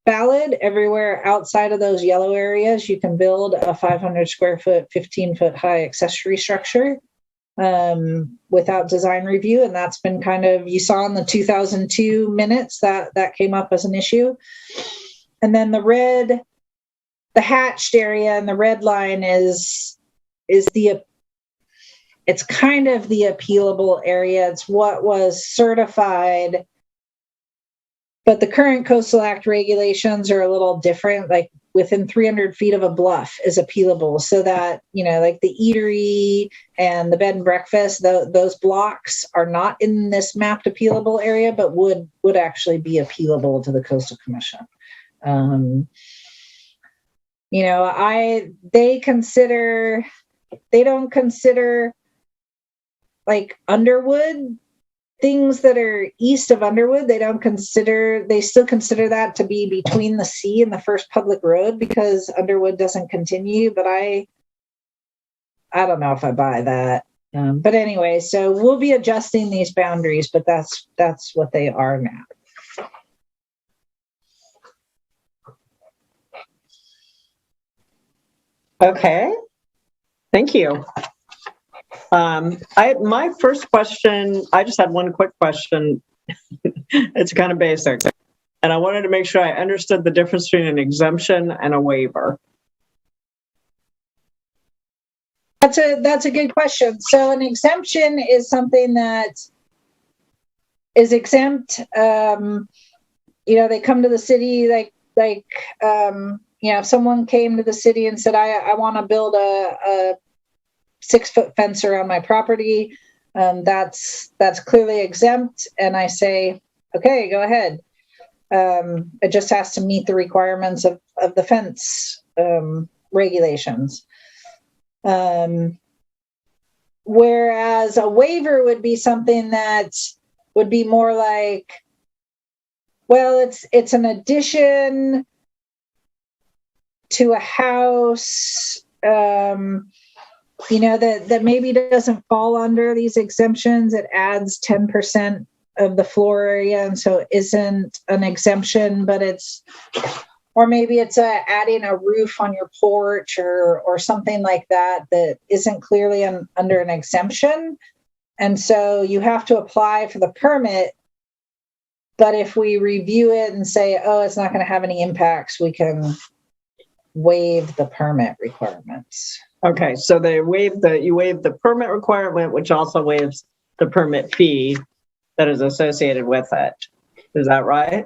valid. Everywhere outside of those yellow areas, you can build a 500 square foot, 15 foot high accessory structure without design review. And that's been kind of, you saw in the 2002 minutes that came up as an issue. And then the hatched area and the red line is it's kind of the appealable area. It's what was certified, but the current Coastal Act regulations are a little different. Like within 300 feet of a bluff is appealable, so that, like the eatery and the bed and breakfast, those blocks are not in this mapped appealable area, but would actually be appealable to the Coastal Commission. They don't consider like Underwood, things that are east of Underwood, they still consider that to be between the sea and the first public road because Underwood doesn't continue. But I don't know if I buy that. But anyway, so we'll be adjusting these boundaries, but that's what they are now. Okay, thank you. My first question, I just had one quick question. It's kind of basic. And I wanted to make sure I understood the difference between an exemption and a waiver. That's a good question. So an exemption is something that is exempt. They come to the city if someone came to the city and said, I want to build a 6-foot fence around my property, that's clearly exempt. And I say, okay, go ahead. It just has to meet the requirements of the fence regulations. Whereas a waiver would be something that would be more like, well, it's an addition to a house, that maybe doesn't fall under these exemptions. It adds 10% of the floor area, and so it isn't an exemption, but or maybe it's adding a roof on your porch or something like that isn't clearly under an exemption. And so you have to apply for the permit. But if we review it and say, oh, it's not going to have any impacts, we can waive the permit requirements. Okay, so you waive the permit requirement, which also waives the permit fee that is associated with it. Is that right?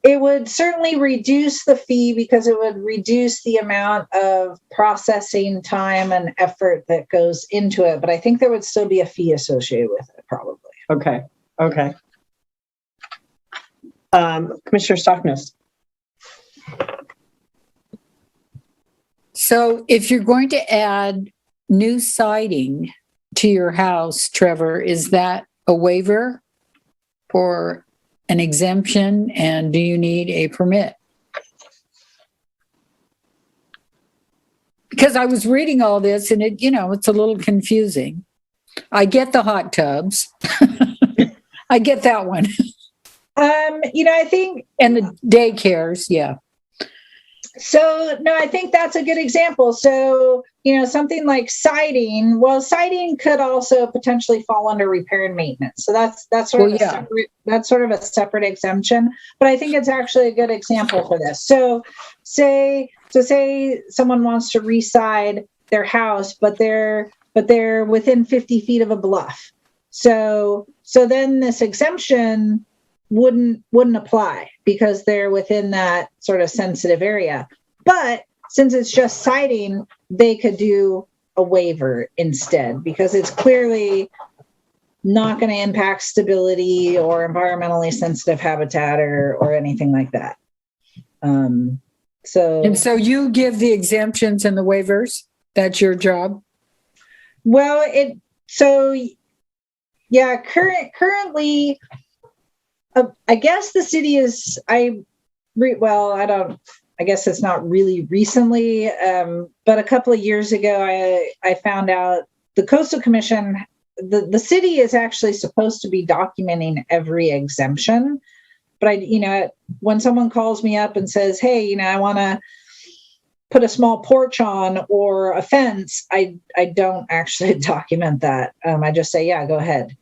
It would certainly reduce the fee because it would reduce the amount of processing time and effort that goes into it. But I think there would still be a fee associated with it, probably. Okay. Commissioner Stockness. So if you're going to add new siding to your house, Trevor, is that a waiver or an exemption? And do you need a permit? Because I was reading all this and it's a little confusing. I get the hot tubs. I get that one. I think, and the daycares, yeah. so no, I think that's a good example. So, something like siding, well, siding could also potentially fall under repair and maintenance. So that's sort of a separate exemption, but I think it's actually a good example for this. So say someone wants to reside their house, but they're within 50 feet of a bluff. So then this exemption wouldn't apply because they're within that sort of sensitive area. But since it's just siding, they could do a waiver instead because it's clearly not going to impact stability or environmentally sensitive habitat or anything like that. So you give the exemptions and the waivers? That's your job? Well, currently, I guess the city is, I guess it's not really recently, but a couple of years ago, I found out the Coastal Commission, the city is actually supposed to be documenting every exemption. But when someone calls me up and says, hey, I want to put a small porch on or a fence, I don't actually document that. I just say, yeah, go ahead.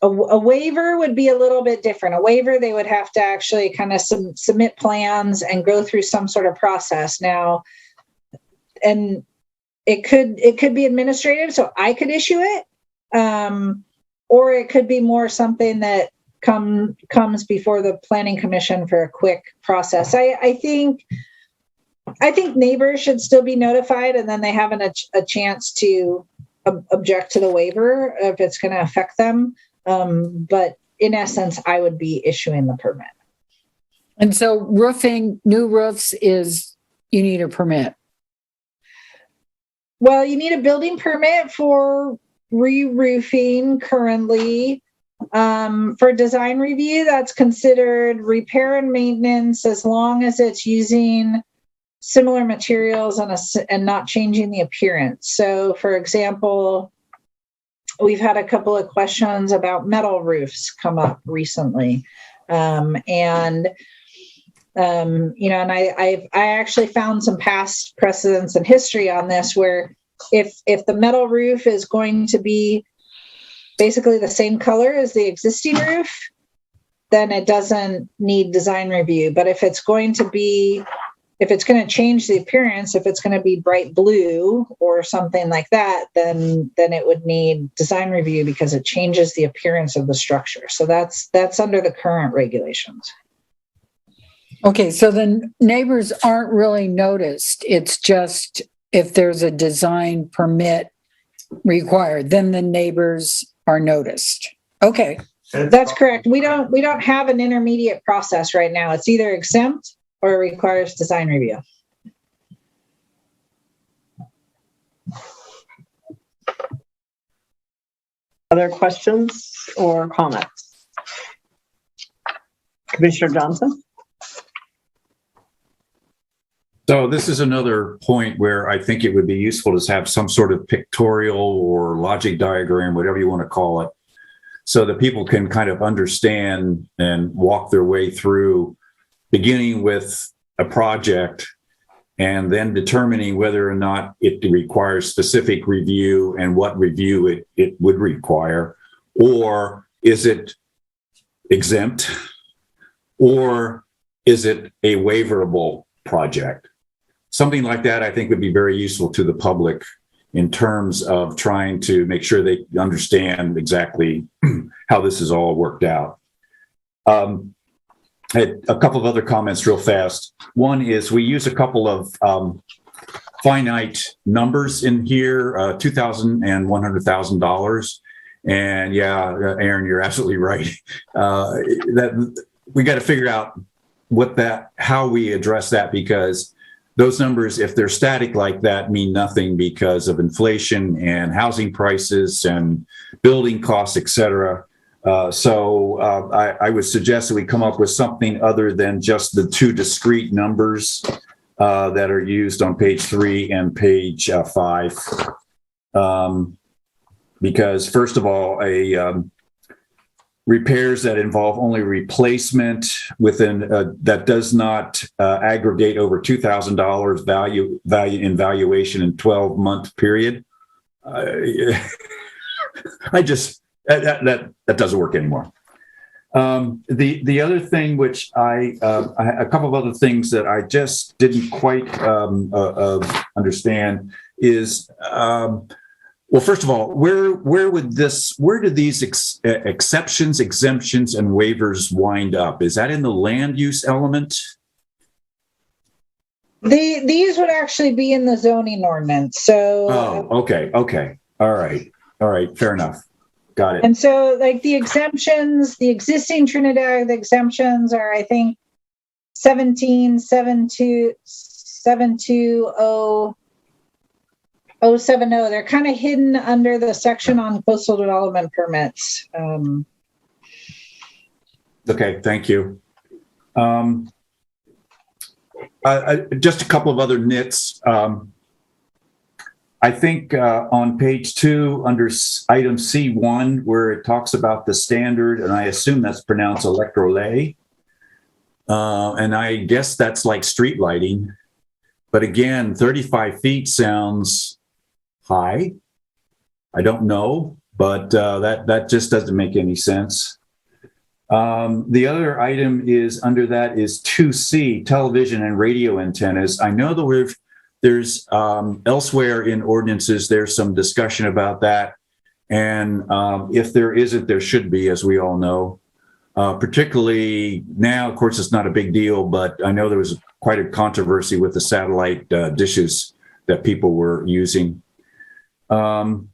A waiver would be a little bit different. A waiver, they would have to actually kind of submit plans and go through some sort of process now. And it could be administrative, so I could issue it. Or it could be more something that comes before the Planning Commission for a quick process. I think neighbors should still be notified, and then they have a chance to object to the waiver if it's going to affect them. But in essence, I would be issuing the permit. And so roofing, new roofs you need a permit. Well, you need a building permit for re-roofing currently. For design review, that's considered repair and maintenance as long as it's using similar materials and not changing the appearance. So, for example, we've had a couple of questions about metal roofs come up recently. And I actually found some past precedents and history on this where if the metal roof is going to be basically the same color as the existing roof, then it doesn't need design review. But if it's going to change the appearance, if it's going to be bright blue or something like that, then it would need design review because it changes the appearance of the structure. So that's under the current regulations. Okay, so the neighbors aren't really noticed. It's just if there's a design permit required, then the neighbors are noticed. Okay. That's correct. We don't have an intermediate process right now. It's either exempt or it requires design review. Other questions or comments? Commissioner Johnson? So this is another point where I think it would be useful to have some sort of pictorial or logic diagram, whatever you want to call it, so that people can kind of understand and walk their way through, beginning with a project and then determining whether or not it requires specific review and what review it would require, or is it exempt, or is it a waiverable project? Something like that, I think, would be very useful to the public in terms of trying to make sure they understand exactly how this is all worked out. I had a couple of other comments real fast. One is we use a couple of finite numbers in here, $2,000 and $100,000. And yeah, Aaron, you're absolutely right. That we got to figure out how we address that, because those numbers, if they're static like that, mean nothing because of inflation and housing prices and building costs, et cetera. So I would suggest that we come up with something other than just the two discrete numbers that are used on page 3 and page 5. Because first of all, repairs that involve only replacement within that does not aggregate over $2,000 value in valuation in 12-month period. That doesn't work anymore. The other thing, which a couple of other things that I just didn't quite understand is, well, first of all, where do these exceptions, exemptions, and waivers wind up? Is that in the land use element? These would actually be in the zoning ordinance. So. Oh, okay. All right. Fair enough. Got it. And so, like the exemptions, the existing Trinidad exemptions are, I think, 17.72070. They're kind of hidden under the section on coastal development permits. Okay, thank you. Just a couple of other nits. I think on page 2, under item C1, where it talks about the standard, and I assume that's pronounced electrolay, and I guess that's like street lighting. But again, 35 feet sounds high. I don't know, but that just doesn't make any sense. The other item is under that is 2C, television and radio antennas. I know that there's elsewhere in ordinances, there's some discussion about that. And if there isn't, there should be, as we all know. Particularly now, of course, it's not a big deal, but I know there was quite a controversy with the satellite dishes that people were using. On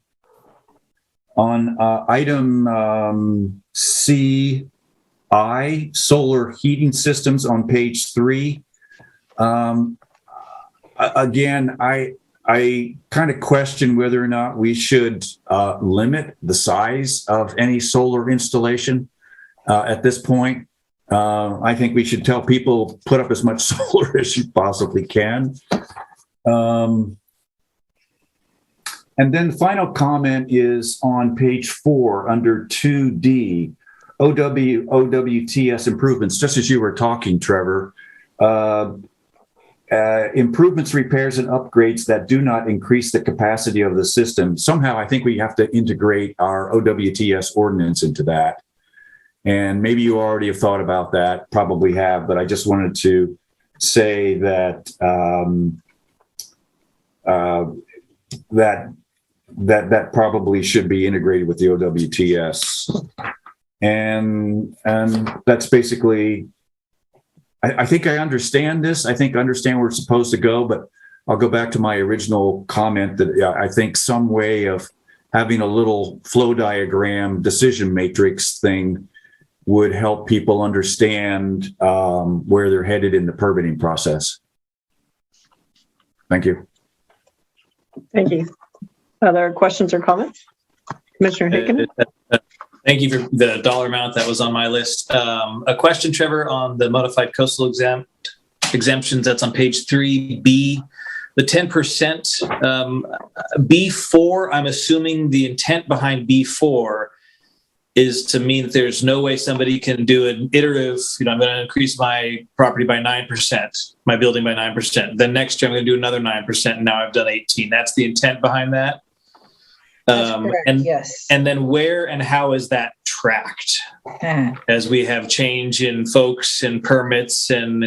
item CI, solar heating systems on page 3. Again, I kind of question whether or not we should limit the size of any solar installation at this point. I think we should tell people, put up as much solar as you possibly can. And then the final comment is on page 4 under 2D, OWTS improvements, just as you were talking, Trevor. Improvements, repairs, and upgrades that do not increase the capacity of the system. Somehow, I think we have to integrate our OWTS ordinance into that. And maybe you already have thought about that, probably have, but I just wanted to say that that probably should be integrated with the OWTS. And that's basically, I think I understand this. I think I understand where it's supposed to go, but I'll go back to my original comment that I think some way of having a little flow diagram decision matrix thing would help people understand where they're headed in the permitting process. Thank you. Thank you. Other questions or comments? Commissioner Hicken? Thank you for the dollar amount that was on my list. A question, Trevor, on the modified coastal exemptions. That's on page 3B. The 10%, B4, I'm assuming the intent behind B4 is to mean that there's no way somebody can do an iterative, I'm going to increase my property by 9%, my building by 9%. Then next year I'm going to do another 9%, and now I've done 18. That's the intent behind that. That's correct, yes. And then where and how is that tracked Uh, as we have change in folks and permits and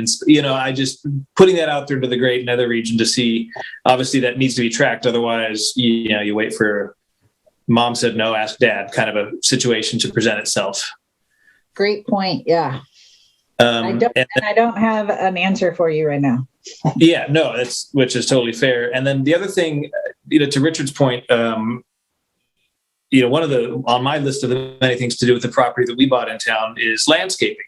I just putting that out there to the great nether region to see. Obviously that needs to be tracked. Otherwise, you wait for mom said no, ask dad kind of a situation to present itself. Great point. Yeah. I don't have an answer for you right now. Yeah, no, which is totally fair. And then the other thing, to Richard's point, one of on my list of the many things to do with the property that we bought in town is landscaping.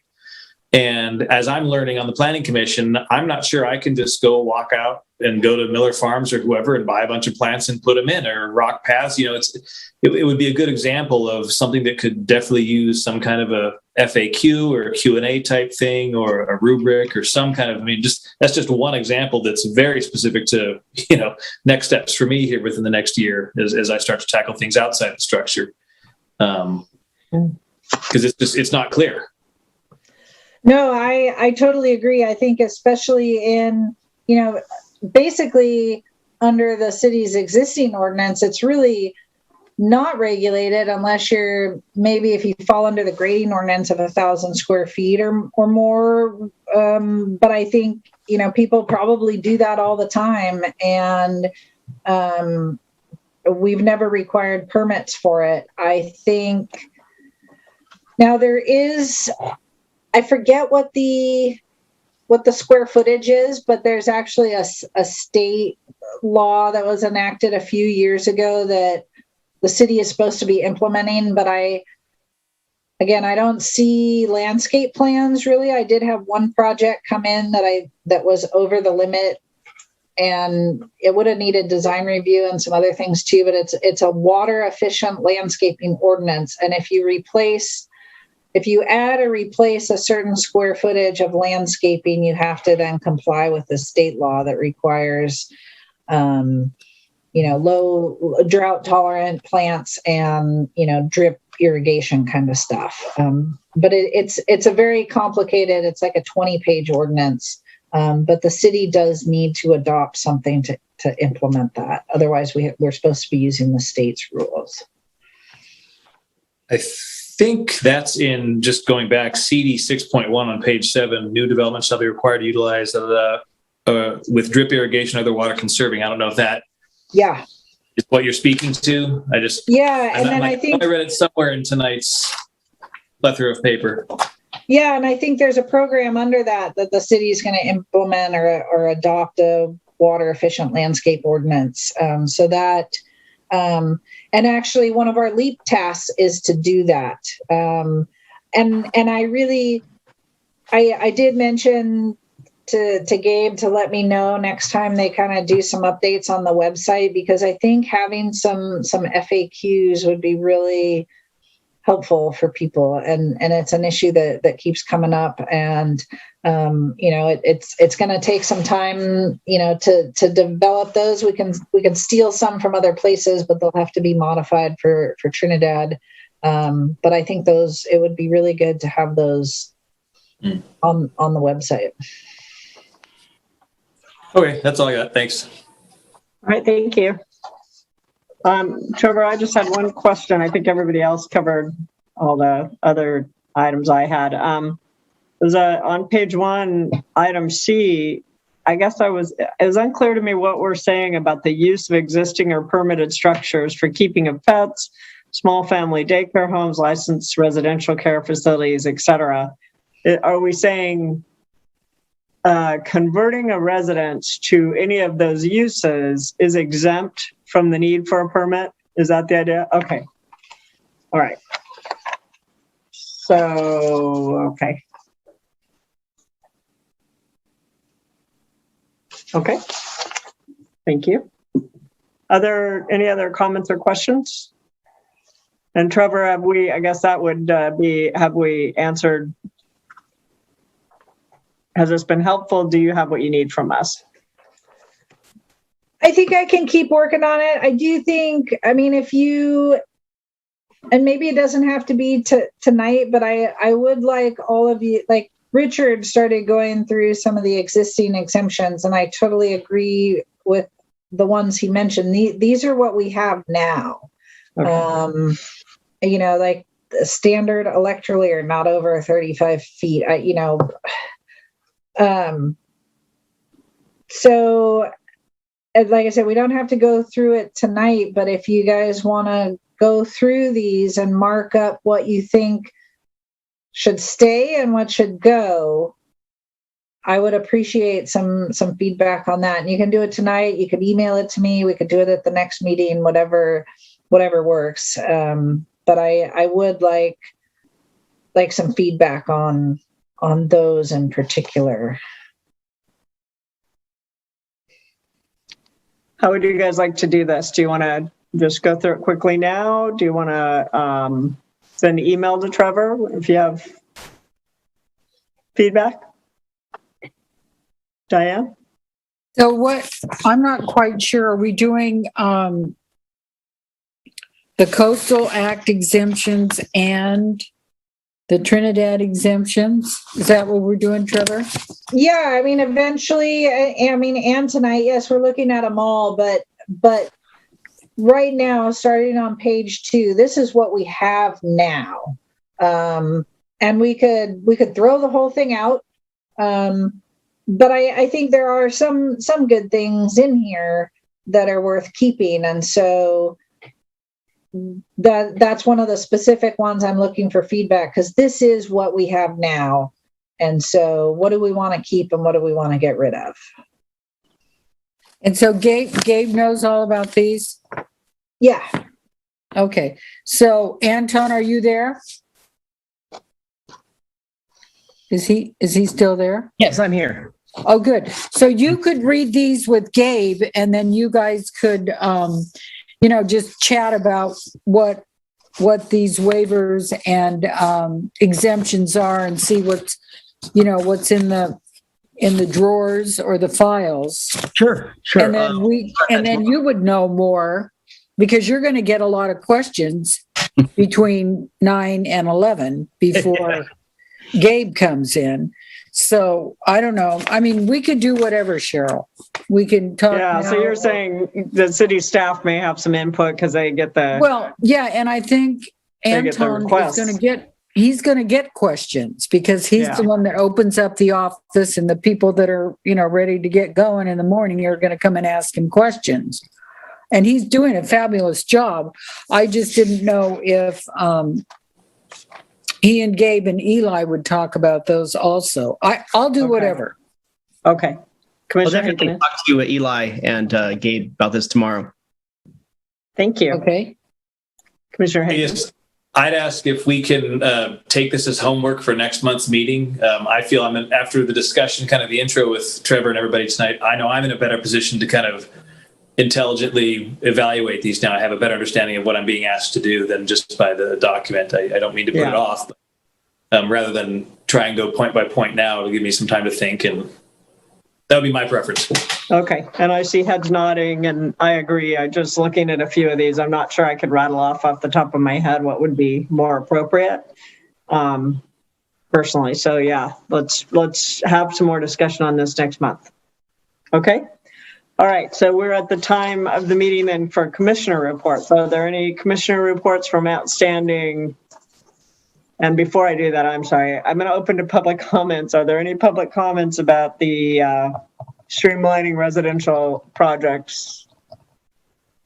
And as I'm learning on the planning commission, I'm not sure I can just go walk out and go to Miller Farms or whoever and buy a bunch of plants and put them in, or rock paths. It would be a good example of something that could definitely use some kind of a FAQ or a Q&A type thing, or a rubric or some kind of, that's just one example that's very specific to, next steps for me here within the next year as I start to tackle things outside the structure. Because it's not clear. No, I totally agree. I think especially in, basically under the city's existing ordinance, it's really not regulated unless if you fall under the grading ordinance of 1,000 square feet or more. But I think, people probably do that all the time. And we've never required permits for it. I think now there is, I forget what the square footage is, but there's actually a state law that was enacted a few years ago that the city is supposed to be implementing. But I don't see landscape plans really. I did have one project come in that was over the limit, and it would have needed design review and some other things too. But it's a water efficient landscaping ordinance, and if you add or replace a certain square footage of landscaping, you have to then comply with the state law that requires, low drought tolerant plants and, drip irrigation kind of stuff. But it's a very complicated, it's like a 20-page ordinance. But the city does need to adopt something to implement that. Otherwise, we're supposed to be using the state's rules. I think that's in, just going back, CD 6.1 on page 7, new development shall be required to utilize with drip irrigation, other water conserving. I don't know if that is what you're speaking to. I think I read it somewhere in tonight's plethora of paper. Yeah, and I think there's a program under that the city is going to implement or adopt a water efficient landscape ordinance. And actually one of our LEAP tasks is to do that. And I did mention to Gabe to let me know next time they kind of do some updates on the website, because I think having some FAQs would be really helpful for people. And it's an issue that keeps coming up. And, it's going to take some time, to develop those. We can steal some from other places, but they'll have to be modified for Trinidad. But I think it would be really good to have those on the website. Okay, that's all I got. Thanks. All right, thank you. Trevor, I just had one question. I think everybody else covered all the other items I had. Was on page 1, item C, I guess it was unclear to me what we're saying about the use of existing or permitted structures for keeping of pets, small family daycare homes, licensed residential care facilities, etc. Are we saying converting a residence to any of those uses is exempt from the need for a permit? Is that the idea? Okay. All right. Okay. Okay. Thank you. Any other comments or questions? And Trevor, have we answered? Has this been helpful? Do you have what you need from us? I think I can keep working on it. I do think, if you, and maybe it doesn't have to be tonight, but I would like all of you, like Richard started going through some of the existing exemptions, and I totally agree with the ones he mentioned. These are what we have now. Okay. Like standard electrically are not over 35 feet. So like I said, we don't have to go through it tonight, but if you guys want to go through these and mark up what you think should stay and what should go, I would appreciate some feedback on that. And you can do it tonight. You could email it to me. We could do it at the next meeting, whatever works. But I would like some feedback on those in particular. How would you guys like to do this? Do you want to just go through it quickly now? Do you want to send an email to Trevor if you have feedback? Diane? So I'm not quite sure. Are we doing the Coastal Act exemptions and the Trinidad exemptions? Is that what we're doing, Trevor? Yeah, I mean, eventually, and tonight, yes, we're looking at them all, but right now, starting on page 2, this is what we have now. And we could throw the whole thing out. But I think there are some good things in here that are worth keeping. And so that's one of the specific ones I'm looking for feedback, because this is what we have now. And so what do we want to keep and what do we want to get rid of? And so Gabe knows all about these? Yeah. Okay. So Anton, are you there? Is he still there? Yes, I'm here. Oh, good. So you could read these with Gabe, and then you guys could, just chat about what these waivers and exemptions are, and see what's in the drawers or the files. Sure. And then you would know more, because you're going to get a lot of questions between 9 and 11 before Gabe comes in. So I don't know. I mean, we could do whatever, Cheryl. We can talk. Yeah. So you're saying the city staff may have some input because they get the. Well, yeah. And I think Anton is he's going to get questions, because he's the one that opens up the office, and the people that are, ready to get going in the morning are going to come and ask him questions. And he's doing a fabulous job. I just didn't know if he and Gabe and Eli would talk about those also. I'll do whatever. Okay. I'll Commissioner definitely Hickman. talk to Eli and Gabe about this tomorrow. Thank you. Okay. Commissioner Hickman. Yes, I'd ask if we can take this as homework for next month's meeting. I feel after the discussion, kind of the intro with Trevor and everybody tonight, I know I'm in a better position to kind of intelligently evaluate these now. I have a better understanding of what I'm being asked to do than just by the document. I don't mean to put it off, but, rather than try and go point by point now, it'll give me some time to think, and that would be my preference. Okay. And I see heads nodding, and I agree. I just looking at a few of these, I'm not sure I could rattle off the top of my head what would be more appropriate, personally. So yeah, let's have some more discussion on this next month. Okay. All right. So we're at the time of the meeting then for commissioner reports. Are there any commissioner reports from outstanding? And before I do that, I'm sorry, I'm going to open to public comments. Are there any public comments about the streamlining residential projects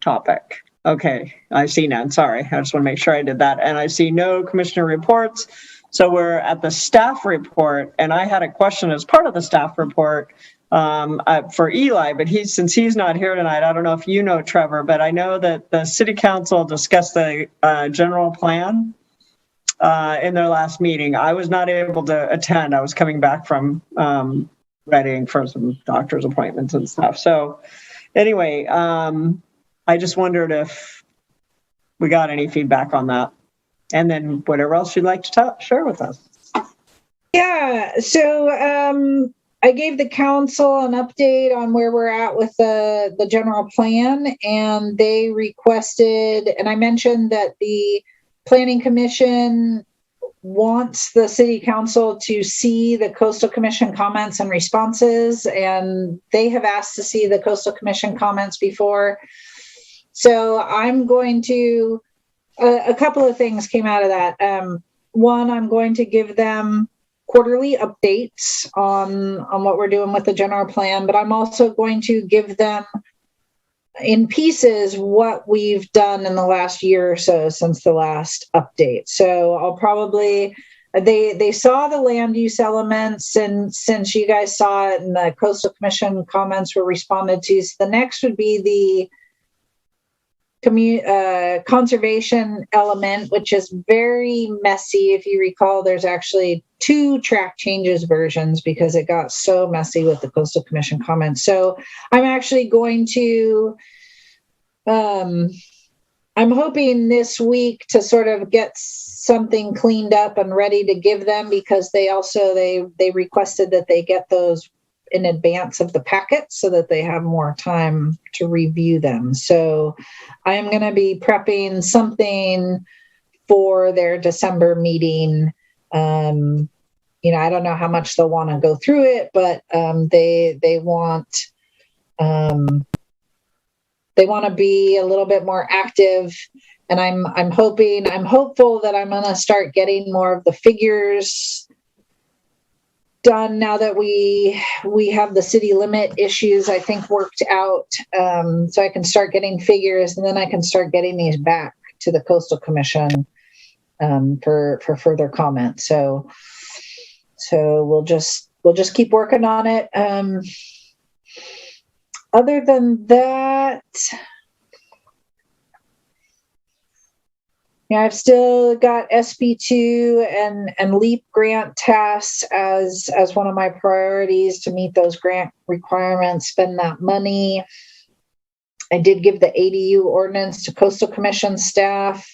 topic? Okay, I see none. Sorry, I just want to make sure I did that. And I see no commissioner reports. So we're at the staff report. And I had a question as part of the staff report for Eli, but since he's not here tonight, I don't know if you know, Trevor, but I know that the city council discussed the general plan in their last meeting. I was not able to attend. I was coming back from Reading for some doctor's appointments and stuff. So anyway, I just wondered if we got any feedback on that, and then whatever else you'd like to share with us. Yeah. So I gave the council an update on where we're at with the general plan, and they requested, and I mentioned that the Planning Commission wants the City Council to see the Coastal Commission comments and responses, and they have asked to see the Coastal Commission comments before. So I'm going to a couple of things came out of that. One, I'm going to give them quarterly updates on what we're doing with the general plan, but I'm also going to give them in pieces what we've done in the last year or so since the last update. So I'll probably, they saw the land use elements, and since you guys saw it and the Coastal Commission comments were responded to, so the next would be the conservation element, which is very messy. If you recall, there's actually 2 track changes versions because it got so messy with the Coastal Commission comments. So I'm actually going to, I'm hoping this week to sort of get something cleaned up and ready to give them, because they also, they requested that they get those in advance of the packet so that they have more time to review them. So I'm going to be prepping something for their December meeting. I don't know how much they'll want to go through it, but they want to be a little bit more active. And I'm hopeful that I'm going to start getting more of the figures done now that we have the city limit issues, I think, worked out. So I can start getting figures, and then I can start getting these back to the Coastal Commission for further comment. So we'll just keep working on it. Other than that, yeah, I've still got SB2 and LEAP grant tasks as one of my priorities to meet those grant requirements, spend that money. I did give the ADU ordinance to Coastal Commission staff.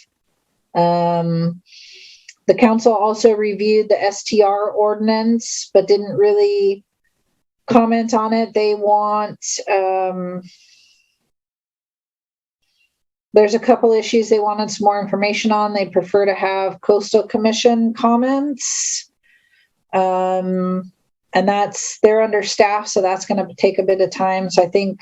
The council also reviewed the STR ordinance, but didn't really comment on it. They want, there's a couple issues they wanted some more information on. They prefer to have Coastal Commission comments. And they're understaffed, so that's going to take a bit of time. So I think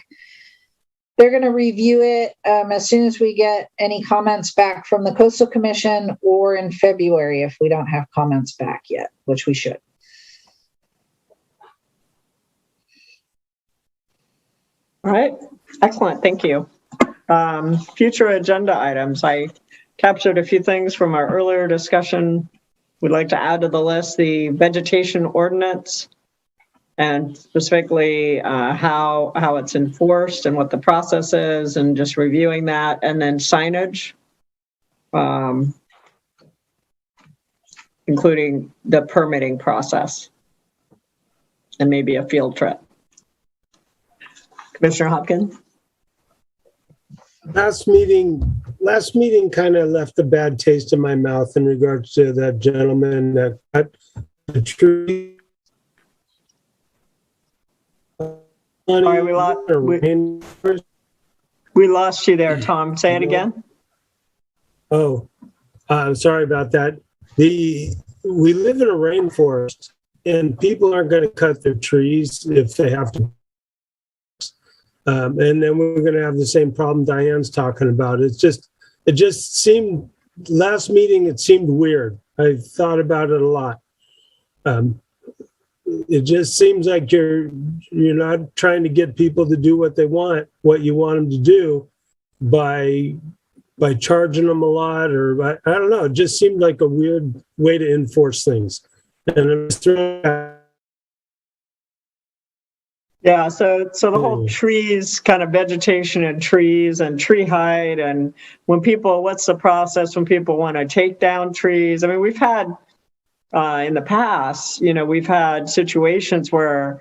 they're going to review it as soon as we get any comments back from the Coastal Commission, or in February if we don't have comments back yet, which we should. All right. Excellent. Thank you. Future agenda items. I captured a few things from our earlier discussion. We'd like to add to the list the Vegetation Ordinance, and specifically how it's enforced and what the process is, and just reviewing that, and then signage, including the permitting process, and maybe a field trip. Commissioner Hopkins? Last meeting kind of left a bad taste in my mouth in regards to that gentleman that cut the tree. Sorry, we lost you there, Tom. Say it again. Oh, sorry about that. We live in a rainforest, and people aren't going to cut their trees if they have to. And then we're going to have the same problem Diane's talking about. It just seemed, last meeting, it seemed weird. I thought about it a lot. It just seems like you're not trying to get people to do what you want them to do by charging them a lot, or I don't know. It just seemed like a weird way to enforce things. And I'm just throwing. Yeah, so the whole trees, kind of vegetation and trees and tree height, and what's the process when people want to take down trees? I mean, we've had in the past, we've had situations where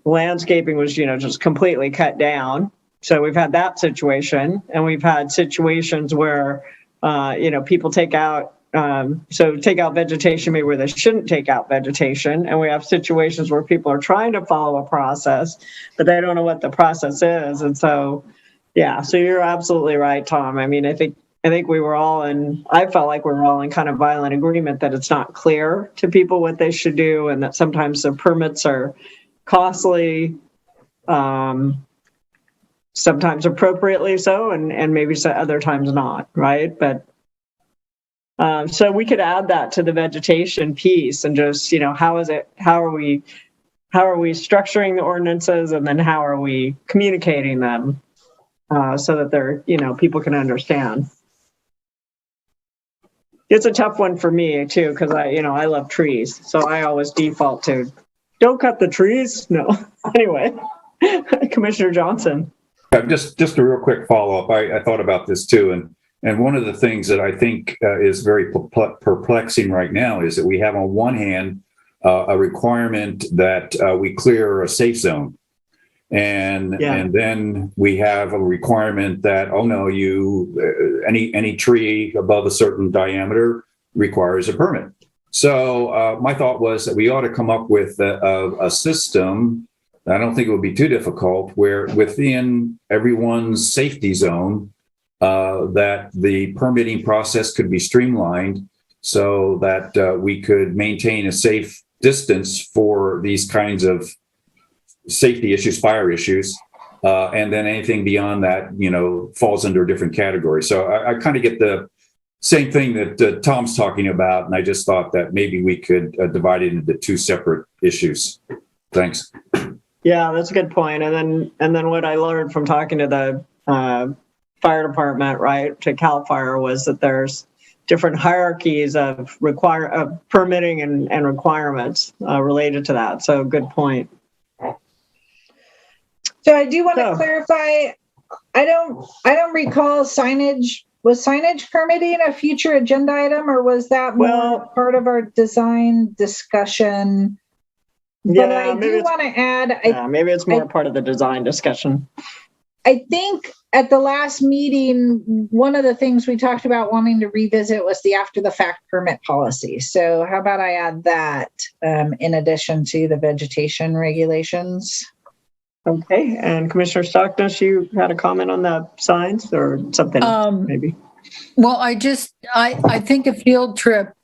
landscaping was, just completely cut down. So we've had that situation, and we've had situations where, people take out vegetation maybe where they shouldn't take out vegetation. And we have situations where people are trying to follow a process, but they don't know what the process is. And so, yeah, so you're absolutely right, Tom. I mean, I think we were all I felt like we were all in kind of violent agreement that it's not clear to people what they should do, and that sometimes the permits are costly. sometimes appropriately so, and maybe so other times not, right? But so we could add that to the vegetation piece and just, how are we structuring the ordinances, and then how are we communicating them so that they're, people can understand. It's a tough one for me too, because I love trees, so I always default to don't cut the trees. No, anyway, Commissioner Johnson. Just a real quick follow-up. I thought about this too, and one of the things that I think is very perplexing right now is that we have on one hand a requirement that we clear a safe zone, and then we have a requirement that any tree above a certain diameter requires a permit. So my thought was that we ought to come up with a system. I don't think it would be too difficult, where within everyone's safety zone, that the permitting process could be streamlined so that we could maintain a safe distance for these kinds of safety issues, fire issues, and then anything beyond that, falls under a different category. So I kind of get the same thing that Tom's talking about, and I just thought that maybe we could divide it into two separate issues. Thanks. Yeah, that's a good point. And then what I learned from talking to the fire department, right, to CAL FIRE, was that there's different hierarchies of permitting and requirements related to that. So good point. So I do want to clarify. I don't recall signage. Was signage permitting a future agenda item, or was that more part of our design discussion? But I do want to add. Maybe it's more part of the design discussion. I think at the last meeting, one of the things we talked about wanting to revisit was the after the fact permit policy. So how about I add that in addition to the vegetation regulations? Okay. And Commissioner Stockton, you had a comment on the signs or something maybe? Well, I think a field trip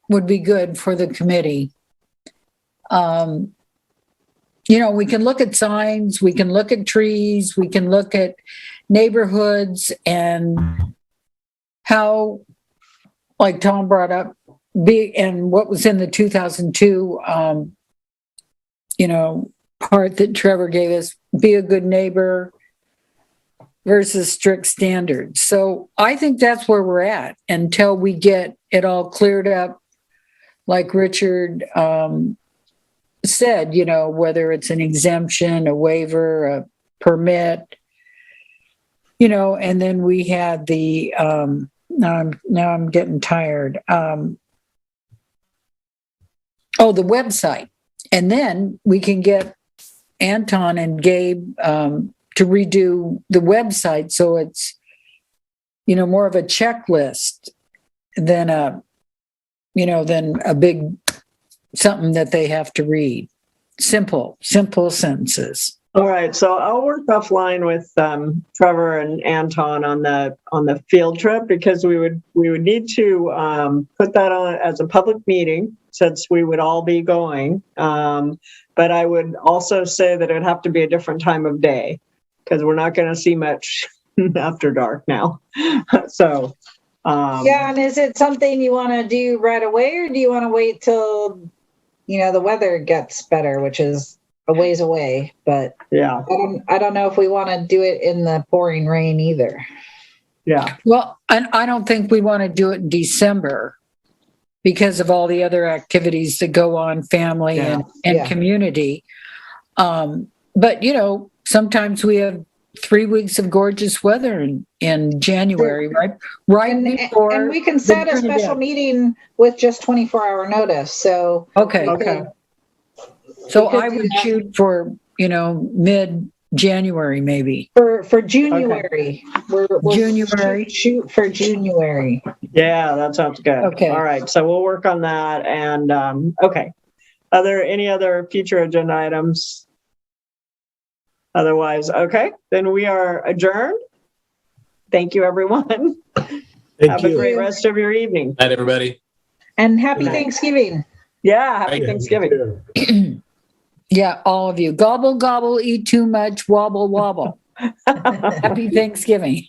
would be good for the committee. We can look at signs, we can look at trees, we can look at neighborhoods and how, like Tom brought up, and what was in the 2002, part that Trevor gave us, be a good neighbor versus strict standards. So I think that's where we're at until we get it all cleared up, like Richard said, whether it's an exemption, a waiver, a permit, and then we had the, now I'm getting tired. The website. And then we can get Anton and Gabe to redo the website so it's, more of a checklist than a big something that they have to read. Simple sentences. All right, so I'll work offline with Trevor and Anton on the field trip, because we would need to put that on as a public meeting since we would all be going. But I would also say that it would have to be a different time of day, because we're not going to see much after dark now. So. And is it something you want to do right away, or do you want to wait till the weather gets better, which is a ways away? But yeah, I don't know if we want to do it in the pouring rain either. Yeah. Well, and I don't think we want to do it in December because of all the other activities that go on, family and community. But sometimes we have 3 weeks of gorgeous weather in January, right? And we can set a special meeting with just 24-hour notice. So okay. So I would shoot for mid-January maybe. For January, we'll January. Shoot for January. Yeah, that sounds good. Okay. All right, so we'll work on that. And okay, are there any other future agenda items? Otherwise, okay, then we are adjourned. Thank you, everyone. Have a great rest of your evening. Night, everybody. And happy Thanksgiving. Yeah, happy Thanksgiving. Yeah, all of you. Gobble, gobble, eat too much, wobble, wobble. Happy Thanksgiving.